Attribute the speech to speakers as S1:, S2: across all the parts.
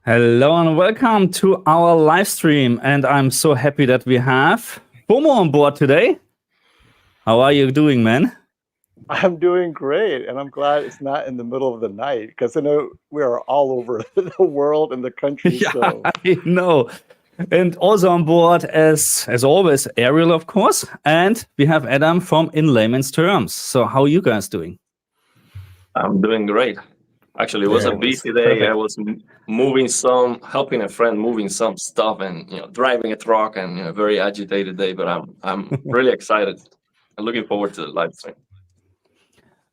S1: Hello and welcome to our live stream. And I'm so happy that we have FOMO on board today. How are you doing, man?
S2: I'm doing great, and I'm glad it's not in the middle of the night because I know we are all over the world and the country.
S1: Yeah,
S2: So
S1: I know. And also on board, as always, Ariel, of course. And we have Adam from In Layman's Terms. So how are you guys doing?
S3: I'm doing great. Actually, it was a busy day.
S1: Perfect.
S3: I was helping a friend moving some stuff, and driving a truck, and very agitated day. But I'm really excited and looking forward to the live stream.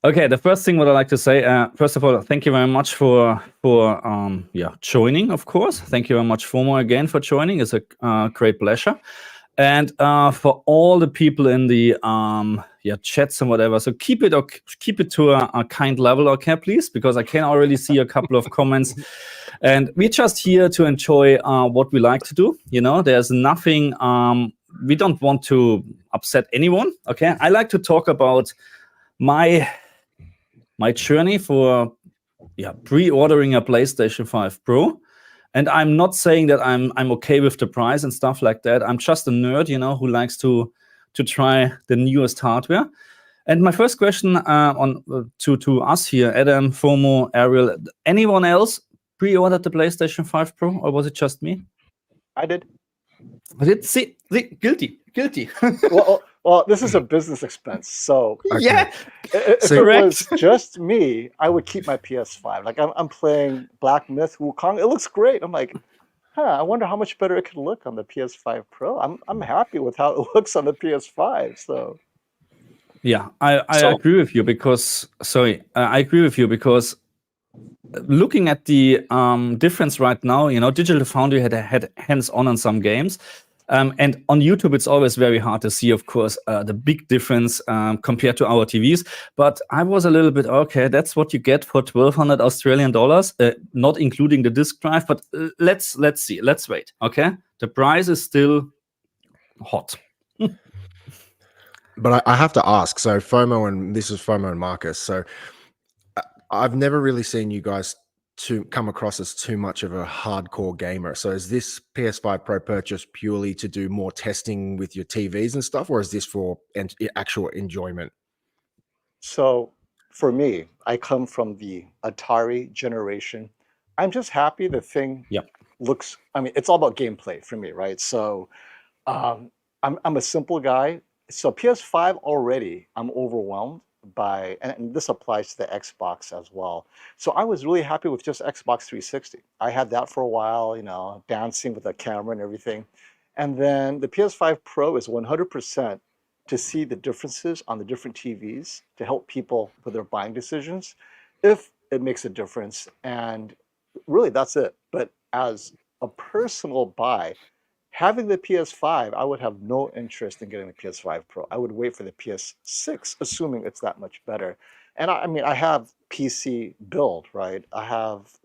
S1: Okay, the first thing what I like to say, first of all, thank you very much for joining. Of course, thank you very much, FOMO, again for joining. It's a great pleasure, and for all the people in the chats and whatever. So keep it to a kind level, okay, please, because I can already see a couple of comments, and we're just here to enjoy what we like to do. There's nothing. We don't want to upset anyone. Okay, I like to talk about my journey for pre-ordering a PlayStation 5 Pro. And I'm not saying that I'm okay with the price and stuff like that. I'm just a nerd, who likes to try the newest hardware. And my first question to us here, Adam, FOMO, Ariel, anyone else pre-ordered the PlayStation 5 Pro, or was it just me?
S2: I did.
S1: See, guilty.
S2: Well, this is a business expense, so
S1: yeah.
S2: If it was just me, I would keep my PS5. Like I'm playing Black Myth Wukong. It looks great. I'm like, I wonder how much better it could look on the PS5 Pro. I'm happy with how it looks on the PS5. So
S1: yeah, I agree with you because looking at the difference right now, Digital Foundry had hands-on on some games. And on YouTube, it's always very hard to see, of course, the big difference compared to our TVs. But I was a little bit, okay, that's what you get for 1,200 Australian dollars, not including the disk drive. But let's see, let's wait, okay? The price is still hot.
S4: But I have to ask, so FOMO, and this is FOMO and Marcus. So I've never really seen you guys to come across as too much of a hardcore gamer. So is this PS5 Pro purchase purely to do more testing with your TVs and stuff, or is this for actual enjoyment?
S2: So for me, I come from the Atari generation. I'm just happy the thing looks, I mean, it's all about gameplay for me, right? So I'm a simple guy. So PS5 already, I'm overwhelmed by, and this applies to the Xbox as well. So I was really happy with just Xbox 360. I had that for a while, dancing with the camera and everything. And then the PS5 Pro is 100% to see the differences on the different TVs to help people with their buying decisions, if it makes a difference. And really, that's it. But as a personal buy, having the PS5, I would have no interest in getting the PS5 Pro. I would wait for the PS6, assuming it's that much better. And I mean, I have PC build, right?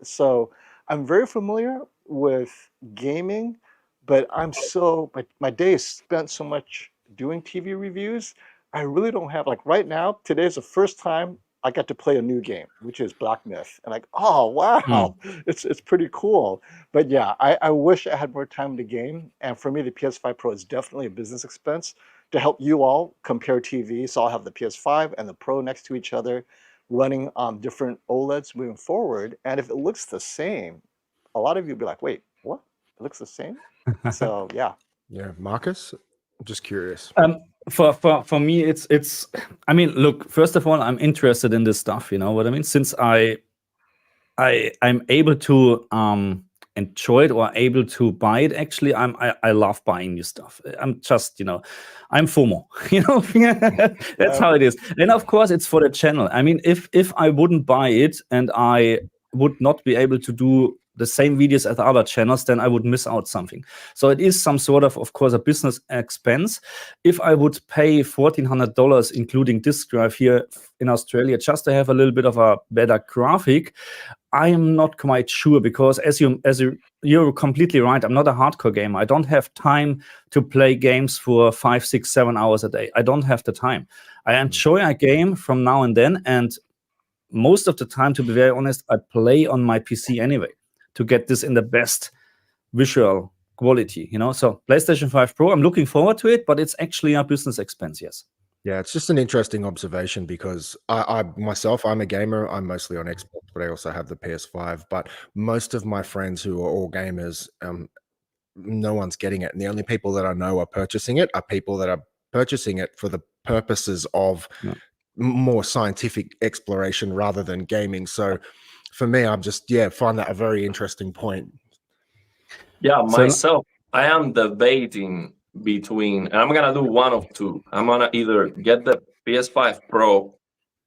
S2: So I'm very familiar with gaming, but my day is spent so much doing TV reviews. I really don't have, like right now, today's the first time I got to play a new game, which is Black Myth. And like, oh, wow, it's pretty cool. But yeah, I wish I had more time to game. And for me, the PS5 Pro is definitely a business expense to help you all compare TV. So I'll have the PS5 and the Pro next to each other running on different OLEDs moving forward. And if it looks the same, a lot of you will be like, wait, what? It looks the same? So yeah.
S4: Yeah, Marcus, I'm just curious.
S1: For me, it's. I mean, look. First of all, I'm interested in this stuff. You know what I mean? Since I'm able to enjoy it or able to buy it. Actually, I love buying new stuff. I'm just I'm FOMO. That's how it is. And of course, it's for the channel. I mean, if I wouldn't buy it and I would not be able to do the same videos as other channels, then I would miss out something. So it is some sort of course, a business expense. If I would pay $1,400, including disk drive here in Australia, just to have a little bit of a better graphic, I am not quite sure, because you're completely right. I'm not a hardcore gamer. I don't have time to play games for 5, 6, 7 hours a day. I don't have the time. I enjoy a game from now and then, and most of the time, to be very honest, I play on my PC anyway. to get this in the best visual quality, So PlayStation 5 Pro, I'm looking forward to it, but it's actually a business expense, yes.
S4: Yeah, it's just an interesting observation because I myself, I'm a gamer. I'm mostly on Xbox, but I also have the PS5. But most of my friends who are all gamers, no one's getting it. And the only people that I know are purchasing it are people that are purchasing it for the purposes of more scientific exploration rather than gaming. So for me, I'm just, find that a very interesting point.
S3: Yeah, myself, I am debating between, and I'm gonna do one of two. I'm gonna either get the PS5 Pro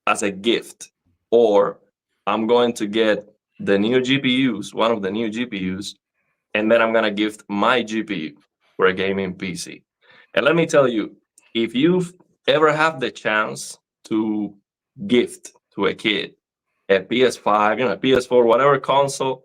S3: as a gift, or I'm going to get the new GPUs, one of the new GPUs, and then I'm gonna gift my GPU for a gaming PC. And let me tell you, if you've ever had the chance to gift to a kid a PS5, a PS4, whatever console,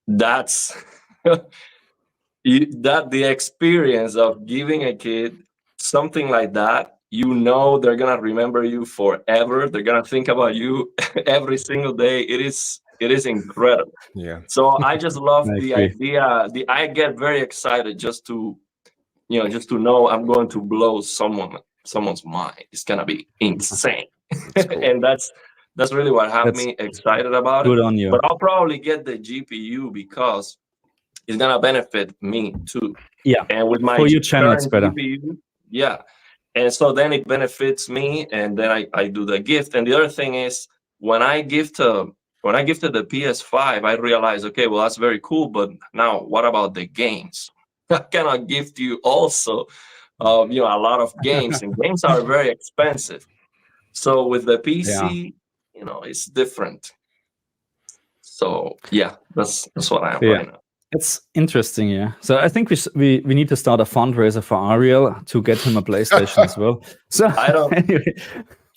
S3: that's that the experience of giving a kid something like that, they're gonna remember you forever. They're gonna think about you every single day. It is incredible.
S4: Yeah.
S3: So I just love the idea. I get very excited just to know I'm going to blow someone's mind. It's gonna be insane.
S4: Cool.
S3: And that's really what had me excited about
S1: good
S3: it.
S1: on you.
S3: But I'll probably get the GPU because it's gonna benefit me too.
S1: Yeah.
S3: And with my
S1: for your channel, it's better.
S3: GPU, yeah. And so then it benefits me, and then I do the gift. And the other thing is when I gifted the PS5, I realized, okay, well, that's very cool, but now what about the games? I cannot gift you also a lot of games, and games are very expensive. So with the PC, it's different. So yeah, that's what I am right now.
S1: It's interesting, yeah. So I think we need to start a fundraiser for Ariel to get him a PlayStation as well. So
S3: I don't.
S1: Anyway.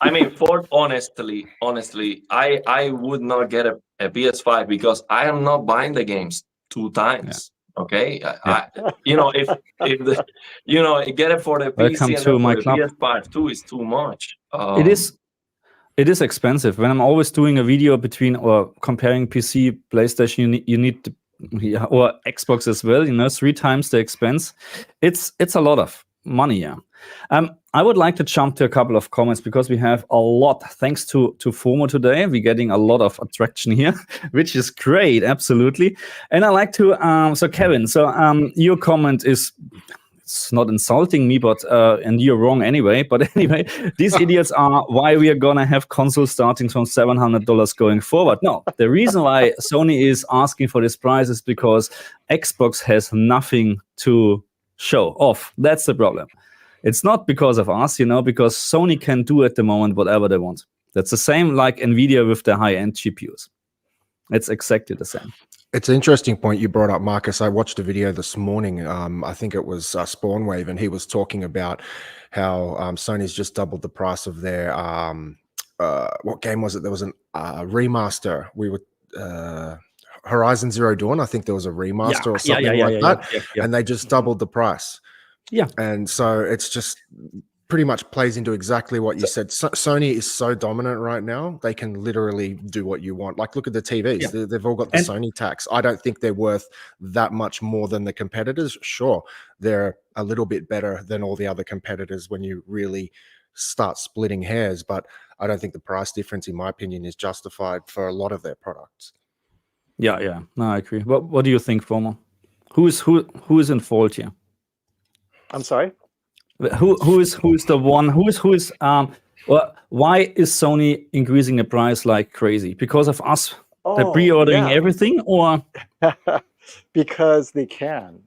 S3: I mean, honestly, I would not get a PS5 because I am not buying the games 2 times. Yeah. Okay, if get it for the PC and then for the PS5 too is too much.
S1: It is expensive. When I'm always doing a video between or comparing PC, PlayStation, you need or Xbox as well, 3 times the expense. It's a lot of money, yeah. I would like to jump to a couple of comments because we have a lot. Thanks to FOMO today, we're getting a lot of attraction here, which is great, absolutely. And I like to, so Kevin, your comment is, it's not insulting me, but and you're wrong anyway. But anyway, these idiots are why we are gonna have consoles starting from $700 going forward. No, the reason why Sony is asking for this price is because Xbox has nothing to show off. That's the problem. It's not because of us, because Sony can do at the moment whatever they want. That's the same like Nvidia with the high-end GPUs. It's exactly the same.
S4: It's an interesting point you brought up, Marcus. I watched a video this morning. I think it was Spawnwave, and he was talking about how Sony's just doubled the price of their what game was it? There was a remaster. Horizon Zero Dawn. I think there was a remaster or something like that, and they just doubled the price.
S1: Yeah,
S4: and so it's just pretty much plays into exactly what you said. Sony is so dominant right now; they can literally do what you want. Like, look at the TVs; they've all got the Sony tax. I don't think they're worth that much more than the competitors. Sure, they're a little bit better than all the other competitors when you really start splitting hairs, but I don't think the price difference, in my opinion, is justified for a lot of their products.
S1: Yeah. No, I agree. What do you think, FOMO? Who is in fault here?
S2: I'm sorry.
S1: Who is the one? Why is Sony increasing the price like crazy? Because of us, they're pre-ordering everything, or
S2: because they can?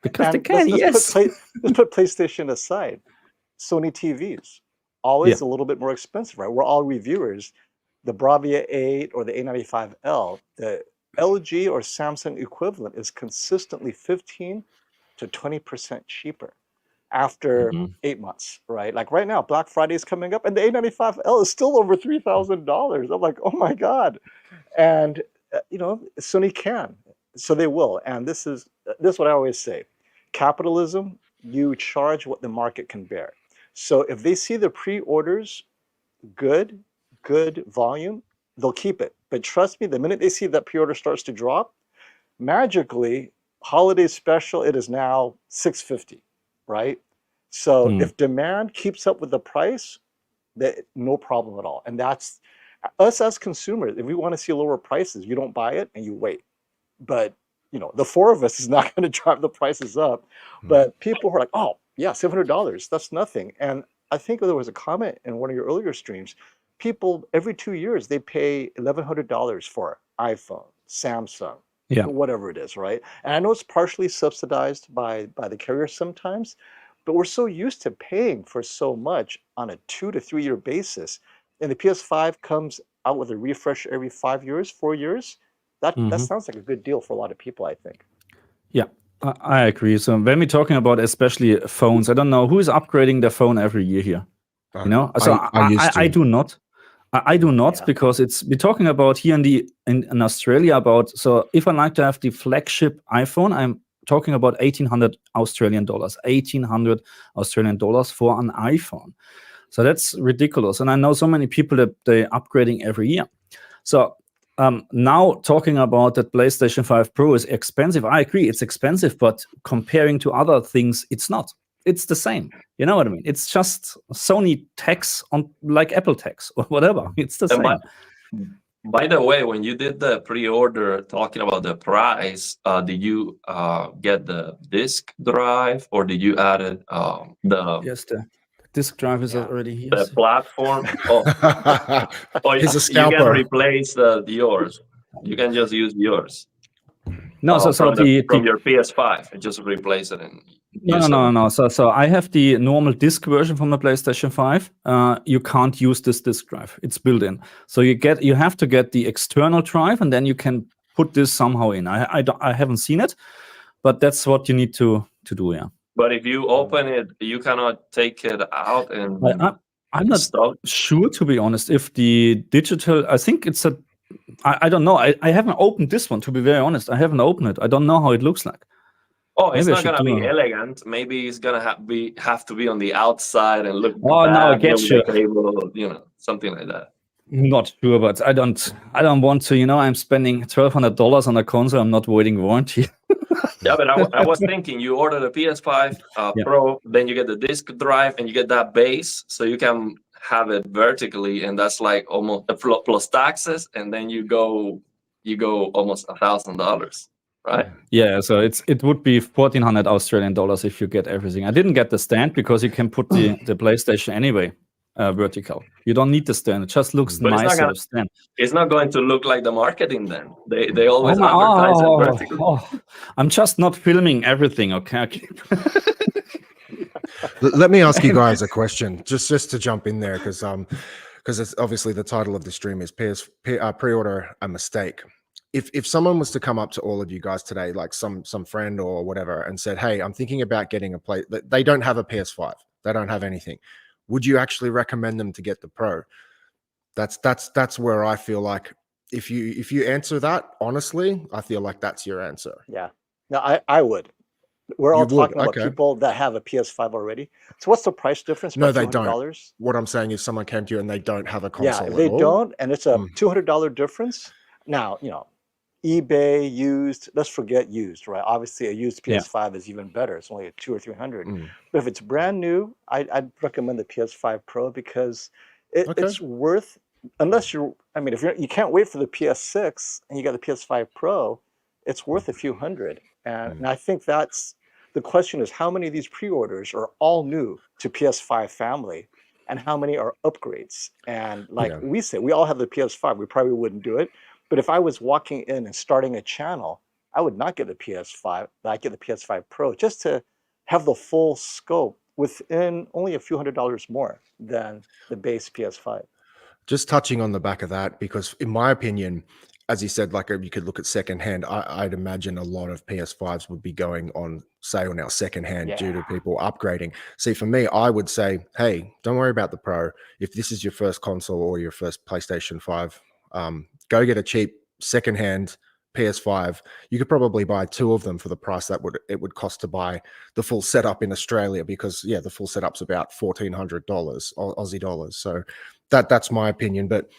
S1: Because they can.
S2: Let's put PlayStation aside. Sony TVs always a little bit more expensive, right? We're all reviewers. The Bravia 8 or the A95L, the LG or Samsung equivalent is consistently 15 to 20% cheaper after 8 months, right? Like right now, Black Friday is coming up, and the A95L is still over $3,000. I'm like, oh my god! And Sony can, so they will. And this is what I always say: capitalism. You charge what the market can bear. So if they see the pre-orders good volume, they'll keep it. But trust me, the minute they see that pre-order starts to drop, magically, holiday special, it is now $650, right? So if demand keeps up with the price, that no problem at all. And that's us as consumers. If we want to see lower prices, you don't buy it and you wait. But the four of us is not going to drive the prices up. But people who are like, oh yeah, $700, that's nothing. And I think there was a comment in one of your earlier streams. People every 2 years they pay $1,100 for iPhone, Samsung, whatever it is, right? And I know it's partially subsidized by the carrier sometimes, but we're so used to paying for so much on a 2 to 3 year basis. And the PS5 comes out with a refresh every 5 years, 4 years. That sounds like a good deal for a lot of people, I think.
S1: Yeah, I agree. So when we're talking about especially phones, I don't know who is upgrading their phone every year here. So I do not. I do not, because we're talking about here in Australia about, so if I like to have the flagship iPhone, I'm talking about 1,800 Australian dollars, 1,800 Australian dollars for an iPhone. So that's ridiculous. And I know so many people that they're upgrading every year. So now talking about that PlayStation 5 Pro is expensive. I agree, it's expensive, but comparing to other things, it's not. It's the same. You know what I mean? It's just Sony tax on like Apple tax or whatever. It's the same.
S3: By the way, when you did the pre-order talking about the price, did you get the disk drive or did you add it
S1: Yes, the disk drive is already here.
S3: The platform? Oh,
S4: He's a
S3: you
S4: scalper.
S3: can replace yours. You can just use yours.
S1: No,
S3: from your PS5 and just replace it. And
S1: no. So I have the normal disc version from the PlayStation 5. You can't use this disc drive; it's built in. So you have to get the external drive, and then you can put this somehow in. I haven't seen it, but that's what you need to do. Yeah.
S3: But if you open it, you cannot take it out and.
S1: I'm not sure, to be honest. If the digital, I think it's a. I don't know. I haven't opened this one, to be very honest. I haven't opened it. I don't know how it looks like.
S3: Oh, it's not gonna be elegant. Maybe it's gonna have to be on the outside and look.
S1: Oh no, I get you.
S3: Table, something like that.
S1: Not sure, but I don't want to. I'm spending $1,200 on a console. I'm not waiting warranty.
S3: Yeah, but I was thinking, you order the PS5 Pro, then you get the disc drive, and you get that base, so you can have it vertically, and that's like almost plus taxes, and then you go almost $1,000, right?
S1: Yeah, so it would be 1,400 Australian dollars if you get everything. I didn't get the stand because you can put the PlayStation anyway vertical. You don't need the stand. It just looks nicer.
S3: It's not going to look like the marketing then. They always advertise it vertical.
S1: I'm just not filming everything, okay?
S4: Let me ask you guys a question, just to jump in there, because it's obviously the title of the stream is pre-order a mistake. If someone was to come up to all of you guys today, like some friend or whatever, and said, "Hey, I'm thinking about getting a play," they don't have a PS5, they don't have anything, would you actually recommend them to get the Pro? That's where I feel like if you answer that honestly, I feel like that's your answer.
S2: Yeah, no, I would. We're all talking about people that have a PS5 already. So what's the price difference?
S4: No, they don't. What I'm saying is someone came to you and they don't have a console.
S2: Yeah, if they don't, and it's a $200 difference. Now, eBay used, let's forget used, right? Obviously a used PS5 is even better. It's only a 200 or 300. But if it's brand new, I'd recommend the PS5 Pro because it's worth, unless if you can't wait for the PS6 and you got the PS5 Pro, it's worth a few hundred. And I think that's, the question is how many of these pre-orders are all new to PS5 family and how many are upgrades? And we say, we all have the PS5, we probably wouldn't do it. But if I was walking in and starting a channel, I would not get the PS5. I'd get the PS5 Pro just to have the full scope within only a few $100s more than the base PS5.
S4: Just touching on the back of that, because in my opinion, as you said, like you could look at secondhand, I'd imagine a lot of PS5s would be going on sale now secondhand due to people upgrading. See, for me, I would say, hey, don't worry about the Pro. If this is your first console or your first PlayStation 5, go get a cheap secondhand PS5. You could probably buy two of them for the price that it would cost to buy the full setup in Australia, because the full setup's about $1,400 Aussie dollars. So that's my opinion. But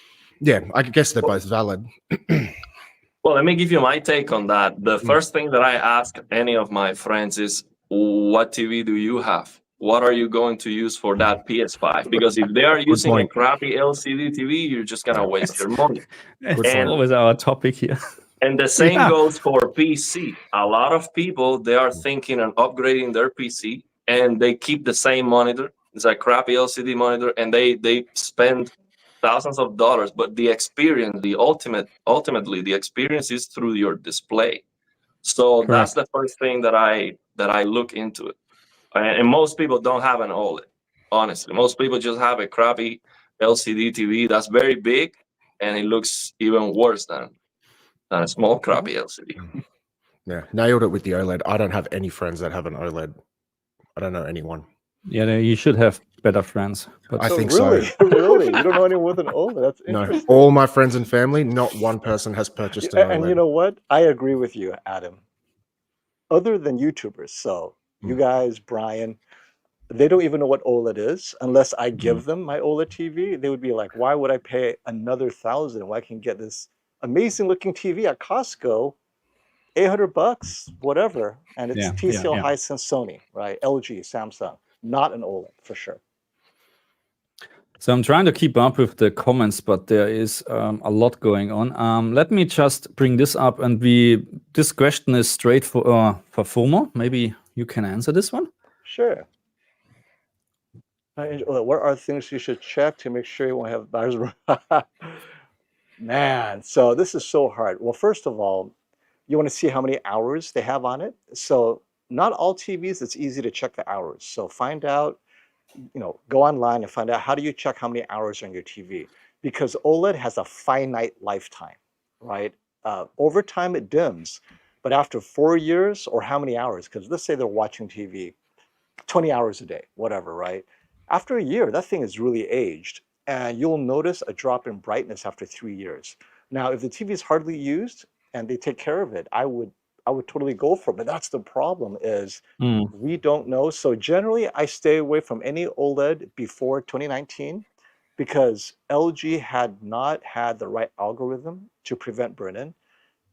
S4: yeah, I guess they're both valid.
S3: Well, let me give you my take on that. The first thing that I ask any of my friends is, what TV do you have? What are you going to use for that PS5? Because if they are using a
S4: point.
S3: crappy LCD TV, you're just going to waste your money.
S1: It's
S3: And-
S1: always our topic here.
S3: And the same
S1: Yeah.
S3: goes for PC. A lot of people, they are thinking on upgrading their PC, and they keep the same monitor. It's a crappy LCD monitor, and they spend thousands of dollars, but the experience, ultimately the experience is through your display. So that's the first thing that I look into it. And most people don't have an OLED. Honestly, most people just have a crappy LCD TV that's very big, and it looks even worse than a small crappy LCD.
S4: Yeah, nailed it with the OLED. I don't have any friends that have an OLED. I don't know anyone.
S1: Yeah, you should have better friends. But
S4: I think
S2: really,
S4: so.
S2: really, you don't know anyone with an OLED? That's
S4: No,
S2: interesting.
S4: all my friends and family, not one person has purchased an OLED.
S2: And you know what? I agree with you, Adam. Other than YouTubers, so you guys, Brian, they don't even know what OLED is unless I give them my OLED TV. They would be like, "Why would I pay another $1,000 when I can get this amazing looking TV at Costco, $800, whatever?" And it's TCL, Hisense, Sony, right? LG, Samsung, not an OLED for sure.
S1: So I'm trying to keep up with the comments, but there is a lot going on. Let me just bring this up, and this question is straight for FOMO. Maybe you can answer this one.
S2: Sure. What are things you should check to make sure you won't have buyer's Man, so this is so hard. Well, first of all, you want to see how many hours they have on it. So not all TVs, it's easy to check the hours. So find out, go online and find out how do you check how many hours are on your TV, because OLED has a finite lifetime, right? Over time it dims, but after 4 years or how many hours, because let's say they're watching TV 20 hours a day, whatever, right? After a year, that thing is really aged, and you'll notice a drop in brightness after 3 years. Now, if the TV is hardly used and they take care of it, I would totally go for it. But that's the problem, is we don't know. So generally, I stay away from any OLED before 2019 because LG had not had the right algorithm to prevent burn-in.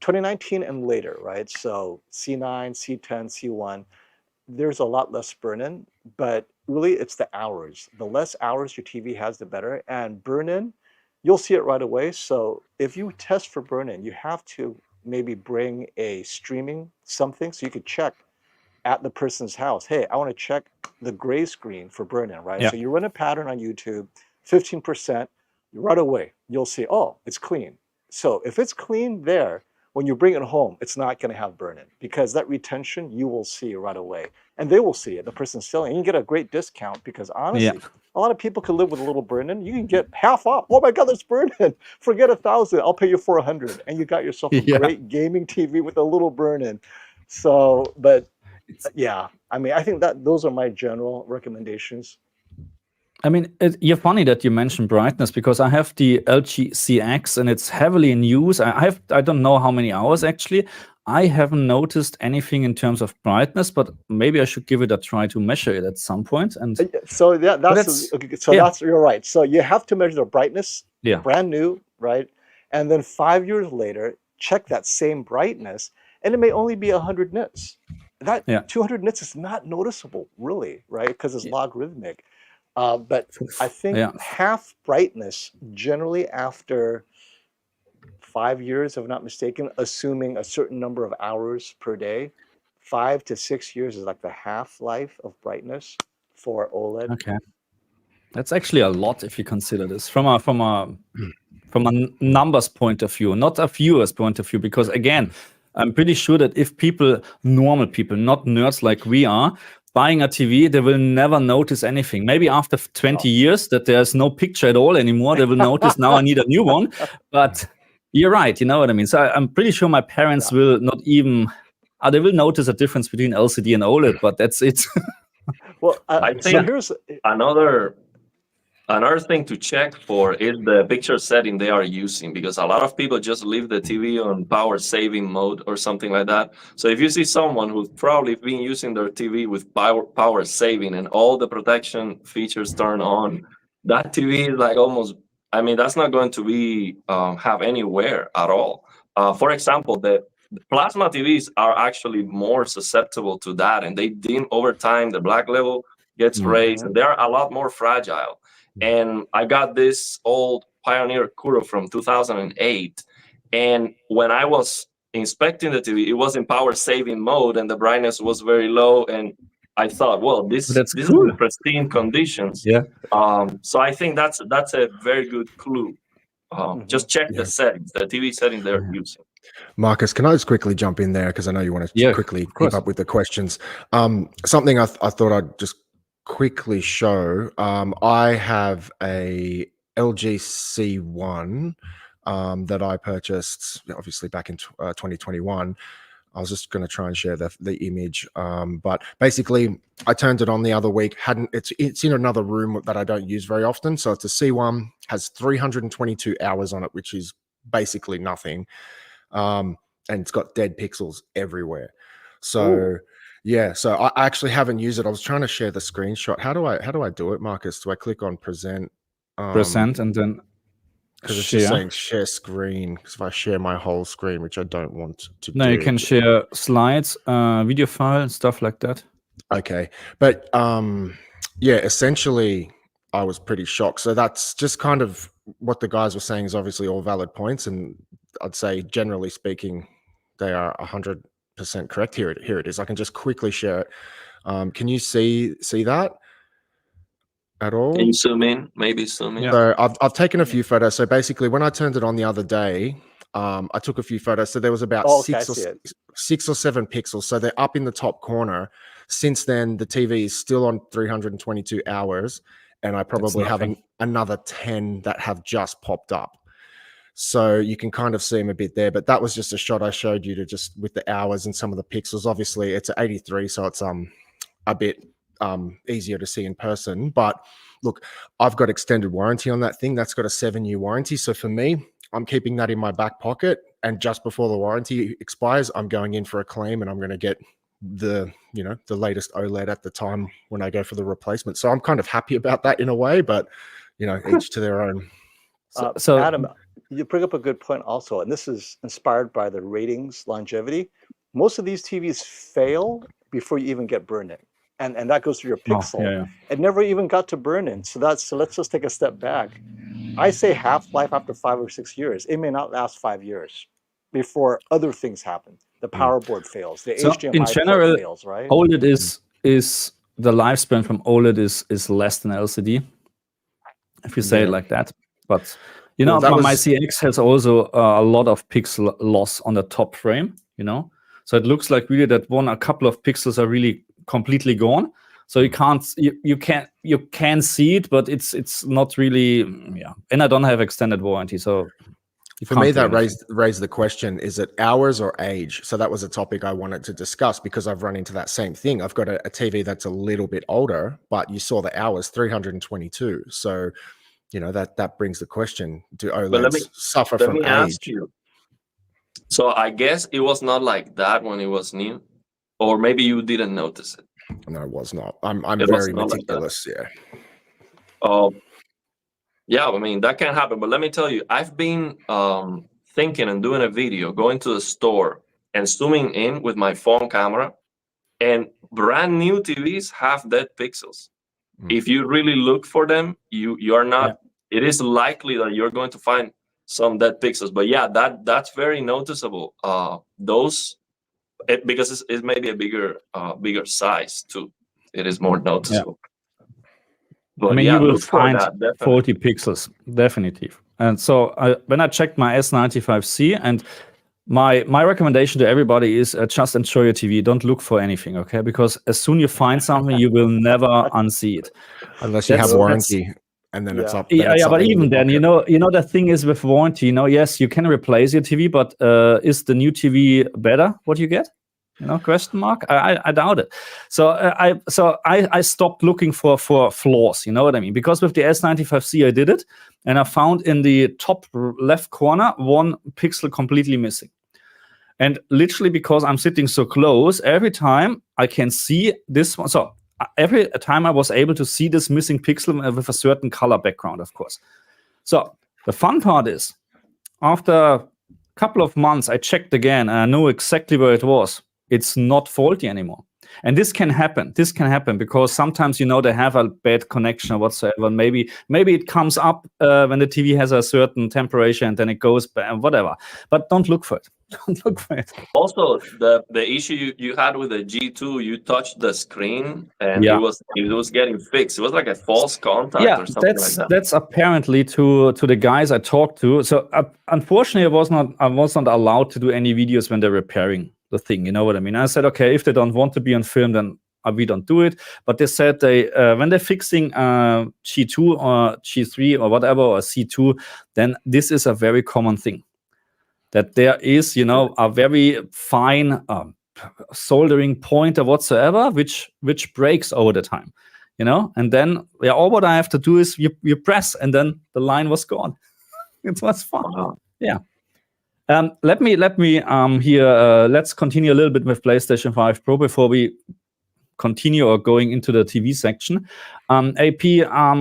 S2: 2019 and later, right? So C9, C10, C1, there's a lot less burn-in, but really it's the hours. The less hours your TV has, the better. And burn-in, you'll see it right away. So if you test for burn-in, you have to maybe bring a streaming something so you could check at the person's house. Hey, I want to check the gray screen for burn-in, right?
S1: Yeah.
S2: So you run a pattern on YouTube, 15%, right away, you'll see, oh, it's clean. So if it's clean there, when you bring it home, it's not going to have burn-in, because that retention you will see right away, and they will see it. The person selling, you can get a great discount because honestly, a lot of people can live with a little burn-in. You can get half off. Oh my God, there's burn-in. Forget $1,000. I'll pay you $400, and you got yourself a great gaming TV with a little burn-in. So, but yeah, I mean, I think that those are my general recommendations.
S1: I mean, you're funny that you mentioned brightness, because I have the LG CX and it's heavily in use. I don't know how many hours actually. I haven't noticed anything in terms of brightness, but maybe I should give it a try to measure it at some point. And
S2: so you're right. So you have to measure the brightness, brand new, right? And then 5 years later, check that same brightness, and it may only be 100 nits. That 200 nits is not noticeable, really, right? Because it's logarithmic. But I think half brightness generally after 5 years, if I'm not mistaken, assuming a certain number of hours per day, 5 to 6 years is like the half-life of brightness for OLED.
S1: Okay, that's actually a lot if you consider this from a numbers point of view, not a viewer's point of view. Because again, I'm pretty sure that if normal people, not nerds like we are, buying a TV, they will never notice anything. Maybe after 20 years that there's no picture at all anymore, they will notice, now I need a new one. But you're right, you know what I mean? So I'm pretty sure my parents will not even, they will notice a difference between LCD and OLED, but that's it.
S2: Well,
S3: I think
S2: so here's
S3: another thing to check for is the picture setting they are using, because a lot of people just leave the TV on power saving mode or something like that. So if you see someone who's probably been using their TV with power saving and all the protection features turned on, that TV is like almost, I mean, that's not going to be have any wear at all. For example, the plasma TVs are actually more susceptible to that, and they dim over time. The black level gets raised, and they're a lot more fragile. And I got this old Pioneer Kuro from 2008, and when I was inspecting the TV, it was in power saving mode, and the brightness was very low. And I thought, well, this is in pristine conditions.
S1: Yeah.
S3: So I think that's a very good clue. Just check the settings, the TV settings they're using.
S4: Marcus, can I just quickly jump in there, because I know you want to quickly keep up with the questions. Something I thought I'd just quickly show. I have a LG C1 that I purchased obviously back in 2021. I was just going to try and share the image, but basically I turned it on the other week. It's in another room that I don't use very often. So it's a C1, has 322 hours on it, which is basically nothing. And it's got dead pixels everywhere. So yeah, so I actually haven't used it. I was trying to share the screenshot. How do I do it, Marcus? Do I click on present?
S1: Present and then
S4: because it's just saying share screen. Because if I share my whole screen, which I don't want to do.
S1: No, you can share slides, video file, and stuff like that.
S4: Okay, but yeah, essentially I was pretty shocked. So that's just kind of what the guys were saying is obviously all valid points, and I'd say generally speaking, they are 100% correct. Here it is. I can just quickly share it. Can you see that at all?
S3: Can you zoom in? Maybe zoom in.
S4: Yeah. So I've taken a few photos. So basically, when I turned it on the other day, I took a few photos. So there was about 6 or 7 pixels. So they're up in the top corner. Since then, the TV is still on 322 hours, and I probably have another 10 that have just popped up. So you can kind of see them a bit there, but that was just a shot I showed you to just with the hours and some of the pixels. Obviously, it's at 83, so it's a bit easier to see in person. But look, I've got extended warranty on that thing. That's got a 7-year warranty. So for me, I'm keeping that in my back pocket, and just before the warranty expires, I'm going in for a claim, and I'm going to get the latest OLED at the time when I go for the replacement. So I'm kind of happy about that in a way, but each to their own.
S2: So Adam, you bring up a good point also, and this is inspired by the ratings longevity. Most of these TVs fail before you even get burn-in, and that goes through your pixel. It never even got to burn-in. So let's just take a step back. I say half-life after 5 or 6 years. It may not last 5 years before other things happen. The power board fails. The HDMI
S1: in general,
S2: port fails, right?
S1: OLED is the lifespan from OLED is less than LCD, if you say it like that. But my CX has also a lot of pixel loss on the top frame. So it looks like really that a couple of pixels are really completely gone. So you can see it, but it's not really And I don't have extended warranty, so.
S4: For me, that raised the question, is it hours or age? So that was a topic I wanted to discuss, because I've run into that same thing. I've got a TV that's a little bit older, but you saw the hours, 322. So, that brings the question, do OLEDs suffer from age?
S3: Let me ask you. So I guess it was not like that when it was new, or maybe you didn't notice it.
S4: No, it was not. I'm very meticulous,
S3: Yeah, I mean, that can happen. But let me tell you, I've been thinking and doing a video, going to the store and zooming in with my phone camera, and brand new TVs have dead pixels. If you really look for them, you're not. It is likely that you're going to find some dead pixels. But yeah, that's very noticeable. Because it's maybe a bigger size too. It is more noticeable. But
S1: you will find 40 pixels, definitely. And so when I checked my S95C, and my recommendation to everybody is just enjoy your TV. Don't look for anything, okay? Because as soon you find something, you will never unsee it.
S4: Unless you have warranty, and then it's up.
S1: But even then, the thing is with warranty, yes, you can replace your TV, but is the new TV better, what you get? Question mark. I doubt it. So I stopped looking for flaws. You know what I mean? Because with the S95C, I did it, and I found in the top left corner 1 pixel completely missing. And literally, because I'm sitting so close, every time I can see this one. So every time I was able to see this missing pixel with a certain color background, of course. So the fun part is, after couple of months, I checked again, and I know exactly where it was. It's not faulty anymore. And this can happen. This can happen because sometimes, they have a bad connection or whatsoever. Maybe it comes up when the TV has a certain temperature and then it goes bad, whatever. But don't look for it. Don't look for it.
S3: Also, the issue you had with the G2, you touched the screen and it was getting fixed. It was like a false contact or something like that.
S1: That's apparently to the guys I talked to. So unfortunately, I was not allowed to do any videos when they're repairing the thing. You know what I mean? I said, okay, if they don't want to be on film, then we don't do it. But they said when they're fixing G2 or G3 or whatever, or C2, then this is a very common thing. That there is, a very fine soldering point or whatsoever, which breaks over the time, and then all what I have to do is you press, and then the line was gone. It was fun. Yeah. Let me here. Let's continue a little bit with PlayStation 5 Pro before we continue or going into the TV section. AP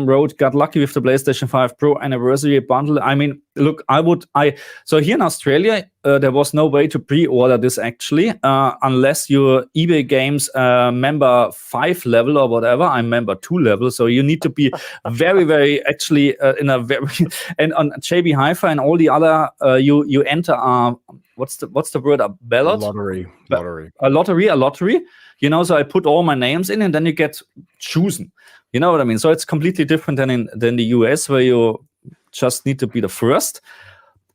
S1: wrote, got lucky with the PlayStation 5 Pro anniversary bundle. I mean, look, so here in Australia, there was no way to pre-order this actually, unless you're eBay Games member 5 level or whatever. I'm member 2 level, so you need to be very, very actually in a very and on JB Hi-Fi and all the other you enter what's the word, a ballot,
S4: lottery.
S1: A lottery. So I put all my names in, and then you get chosen. You know what I mean? So it's completely different than the US, where you just need to be the first.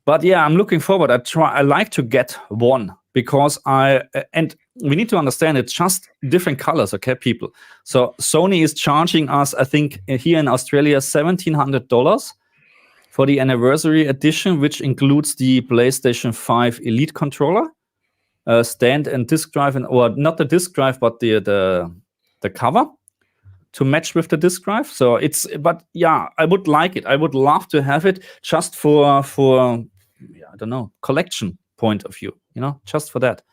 S1: But yeah, I'm looking forward. I like to get one because and we need to understand it's just different colors, okay, people. So Sony is charging us, I think, here in Australia, $1,700 for the anniversary edition, which includes the PlayStation 5 Elite controller. Stand and disk drive, or not the disk drive, but the cover to match with the disk drive. So but yeah, I would like it. I would love to have it just for I don't know, collection point of view. Just for that.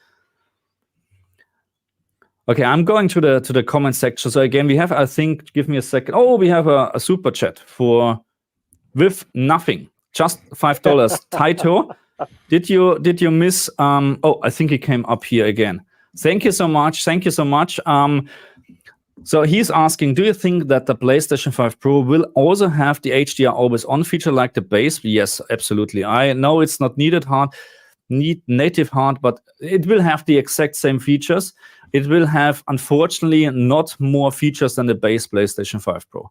S1: Okay, I'm going to the comment section. So again, we have, I think, give me a second. Oh, we have a super chat with nothing, just $5. Taito. Did you miss? I think it came up here again. Thank you so much. So he's asking, do you think that the PlayStation 5 Pro will also have the HDR always on feature like the base? Yes, absolutely. I know it's not native hard, but it will have the exact same features. It will have, unfortunately, not more features than the base PlayStation 5 Pro.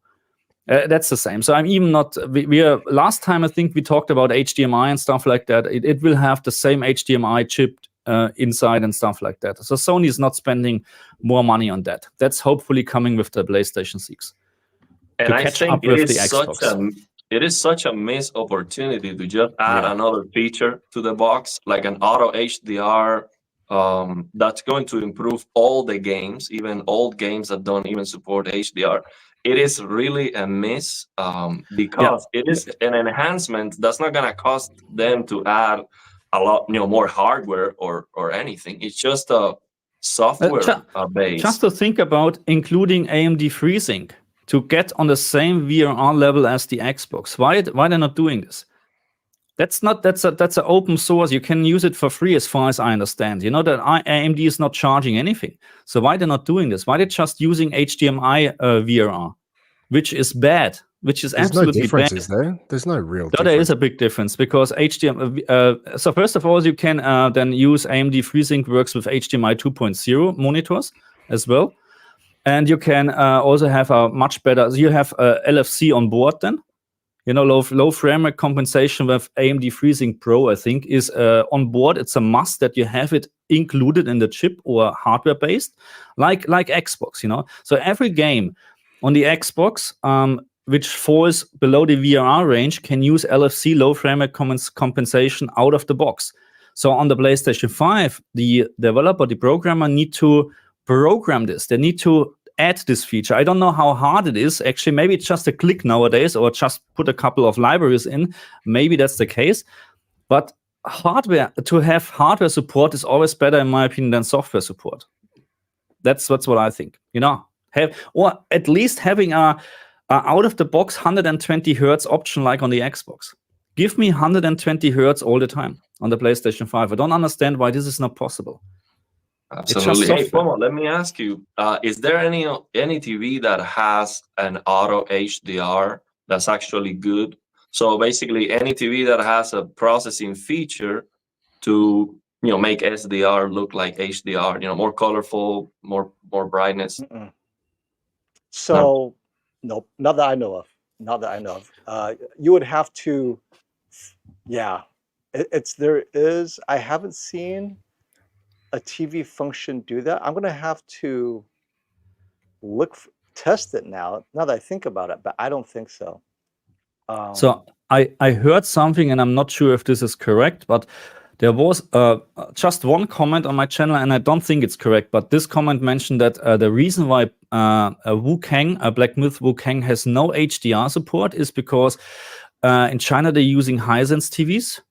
S1: That's the same. So I'm even not. We are last time I think we talked about HDMI and stuff like that. It will have the same HDMI chip inside and stuff like that. So Sony is not spending more money on that. That's hopefully coming with the PlayStation 6.
S3: And I think it is such a missed opportunity to just add another feature to the box, like an auto HDR. That's going to improve all the games, even old games that don't even support HDR. It is really a miss because it is an enhancement that's not going to cost them to add a lot, more hardware or anything. It's just a software base.
S1: Just to think about including AMD FreeSync to get on the same VRR level as the Xbox. Why they're not doing this? That's an open source. You can use it for free, as far as I understand. That AMD is not charging anything. So why they're not doing this? Why they're just using HDMI VRR, which is bad, which is absolutely bad.
S4: There's no difference, is there? There's no real difference.
S1: There is a big difference because HDMI. So first of all, you can then use AMD FreeSync works with HDMI 2.0 monitors as well, and you can also have a much better. You have LFC on board then. Low frame rate compensation with AMD FreeSync Pro, I think, is on board. It's a must that you have it included in the chip or hardware based, like Xbox. So every game on the Xbox, which falls below the VRR range, can use LFC, low frame rate compensation, out of the box. So on the PlayStation 5, the developer, the programmer, need to program this. They need to add this feature. I don't know how hard it is. Actually, maybe it's just a click nowadays, or just put a couple of libraries in. Maybe that's the case. But to have hardware support is always better, in my opinion, than software support. That's what I think. Or at least having a out of the box 120 hertz option like on the Xbox. give me 120 hertz all the time on the PlayStation 5. I don't understand why this is not possible.
S3: Absolutely. Hey, FOMO, let me ask you, is there any TV that has an auto HDR that's actually good? So basically any TV that has a processing feature to, make SDR look like HDR, more colorful, more brightness.
S2: So, nope, not that I know of. Not that I know of. You would have to, yeah. I haven't seen a TV function do that. I'm gonna have to test it now that I think about it, but I don't think so.
S1: So I heard something, and I'm not sure if this is correct, but there was just one comment on my channel, and I don't think it's correct, but this comment mentioned that the reason why Black Myth Wu Kang has no HDR support is because in China they're using Hisense TVs,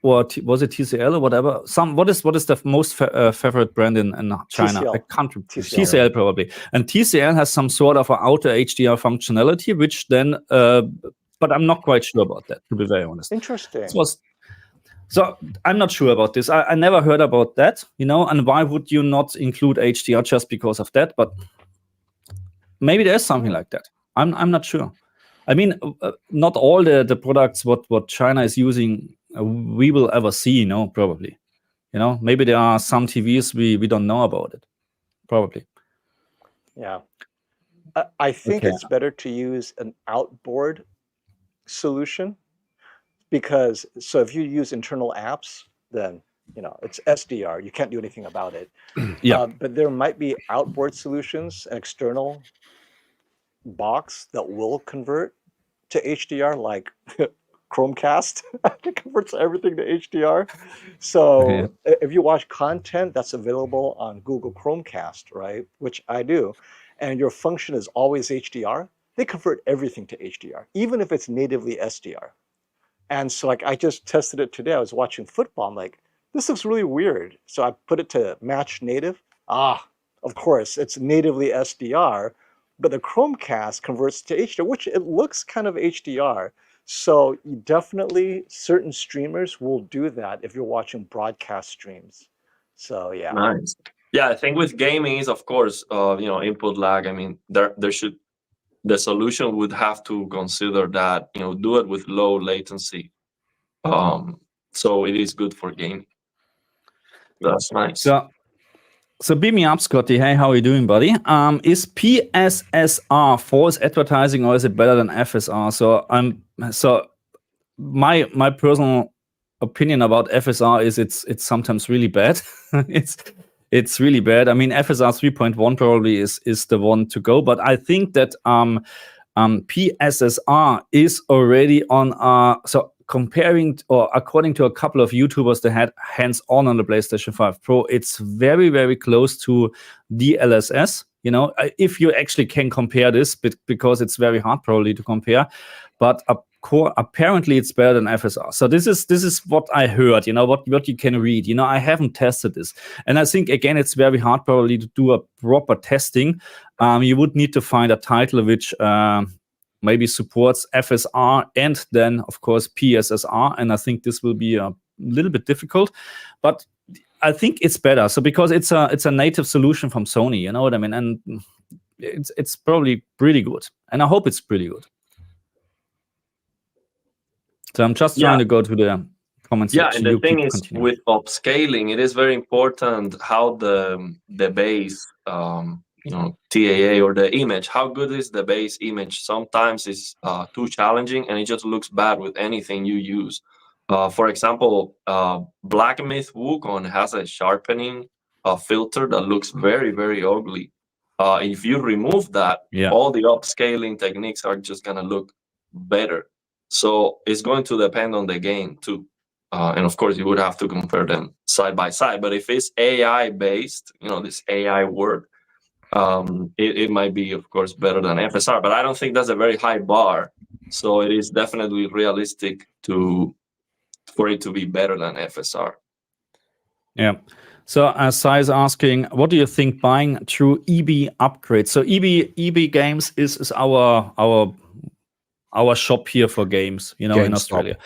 S1: or was it TCL or whatever? What is the most favorite brand in China?
S2: TCL.
S1: I can't remember. TCL probably. And TCL has some sort of an outer HDR functionality, which then, but I'm not quite sure about that, to be very honest.
S2: Interesting.
S1: So I'm not sure about this. I never heard about that, and why would you not include HDR just because of that? But maybe there's something like that. I'm not sure. I mean, not all the products what China is using we will ever see, probably. Maybe there are some TVs we don't know about it. Probably.
S2: Yeah. I think it's better to use an outboard solution, because if you use internal apps, then it's SDR. You can't do anything about it.
S1: Yeah.
S2: But there might be outboard solutions, an external box that will convert to HDR, like Chromecast. It converts everything to HDR. So if you watch content that's available on Google Chromecast, right, which I do, and your function is always HDR, they convert everything to HDR, even if it's natively SDR. And so I just tested it today. I was watching football. I'm like, this looks really weird. So I put it to match native. Of course, it's natively SDR, but the Chromecast converts to HDR, which it looks kind of HDR. So definitely certain streamers will do that if you're watching broadcast streams. So yeah.
S3: Nice. Yeah, I think with gaming is, of course, input lag. I mean, the solution would have to consider that, do it with low latency. So it is good for gaming. That's nice.
S1: So beam me up, Scotty. Hey, how are you doing, buddy? Is PSSR false advertising, or is it better than FSR? So my personal opinion about FSR is it's sometimes really bad. It's really bad. I mean, FSR 3.1 probably is the one to go, but I think that PSSR is already on comparing, or according to a couple of YouTubers that had hands-on on the PlayStation 5 Pro, it's very, very close to DLSS. If you actually can compare this, because it's very hard probably to compare, but apparently it's better than FSR. So this is what I heard. What you can read. I haven't tested this, and I think again it's very hard probably to do a proper testing. You would need to find a title which maybe supports FSR and then of course PSSR, and I think this will be a little bit difficult, but I think it's better. So because it's a native solution from Sony, you know what I mean, and it's probably pretty good, and I hope it's pretty good. So I'm just trying to go to the comments.
S3: Yeah, and the thing is, with upscaling, it is very important how the base TAA or the image, how good is the base image? Sometimes it's too challenging and it just looks bad with anything you use. For example, Black Myth Wukong has a sharpening filter that looks very, very ugly. If you remove that, all the upscaling techniques are just gonna look better. So it's going to depend on the game too. And of course, you would have to compare them side by side. But if it's AI based, this AI word, it might be, of course, better than FSR, but I don't think that's a very high bar. So it is definitely realistic for it to be better than FSR.
S1: Yeah. So Sai is asking, what do you think buying through EB upgrades? So EB Games is our our shop here for games, you know, in
S4: GameStop.
S1: Australia.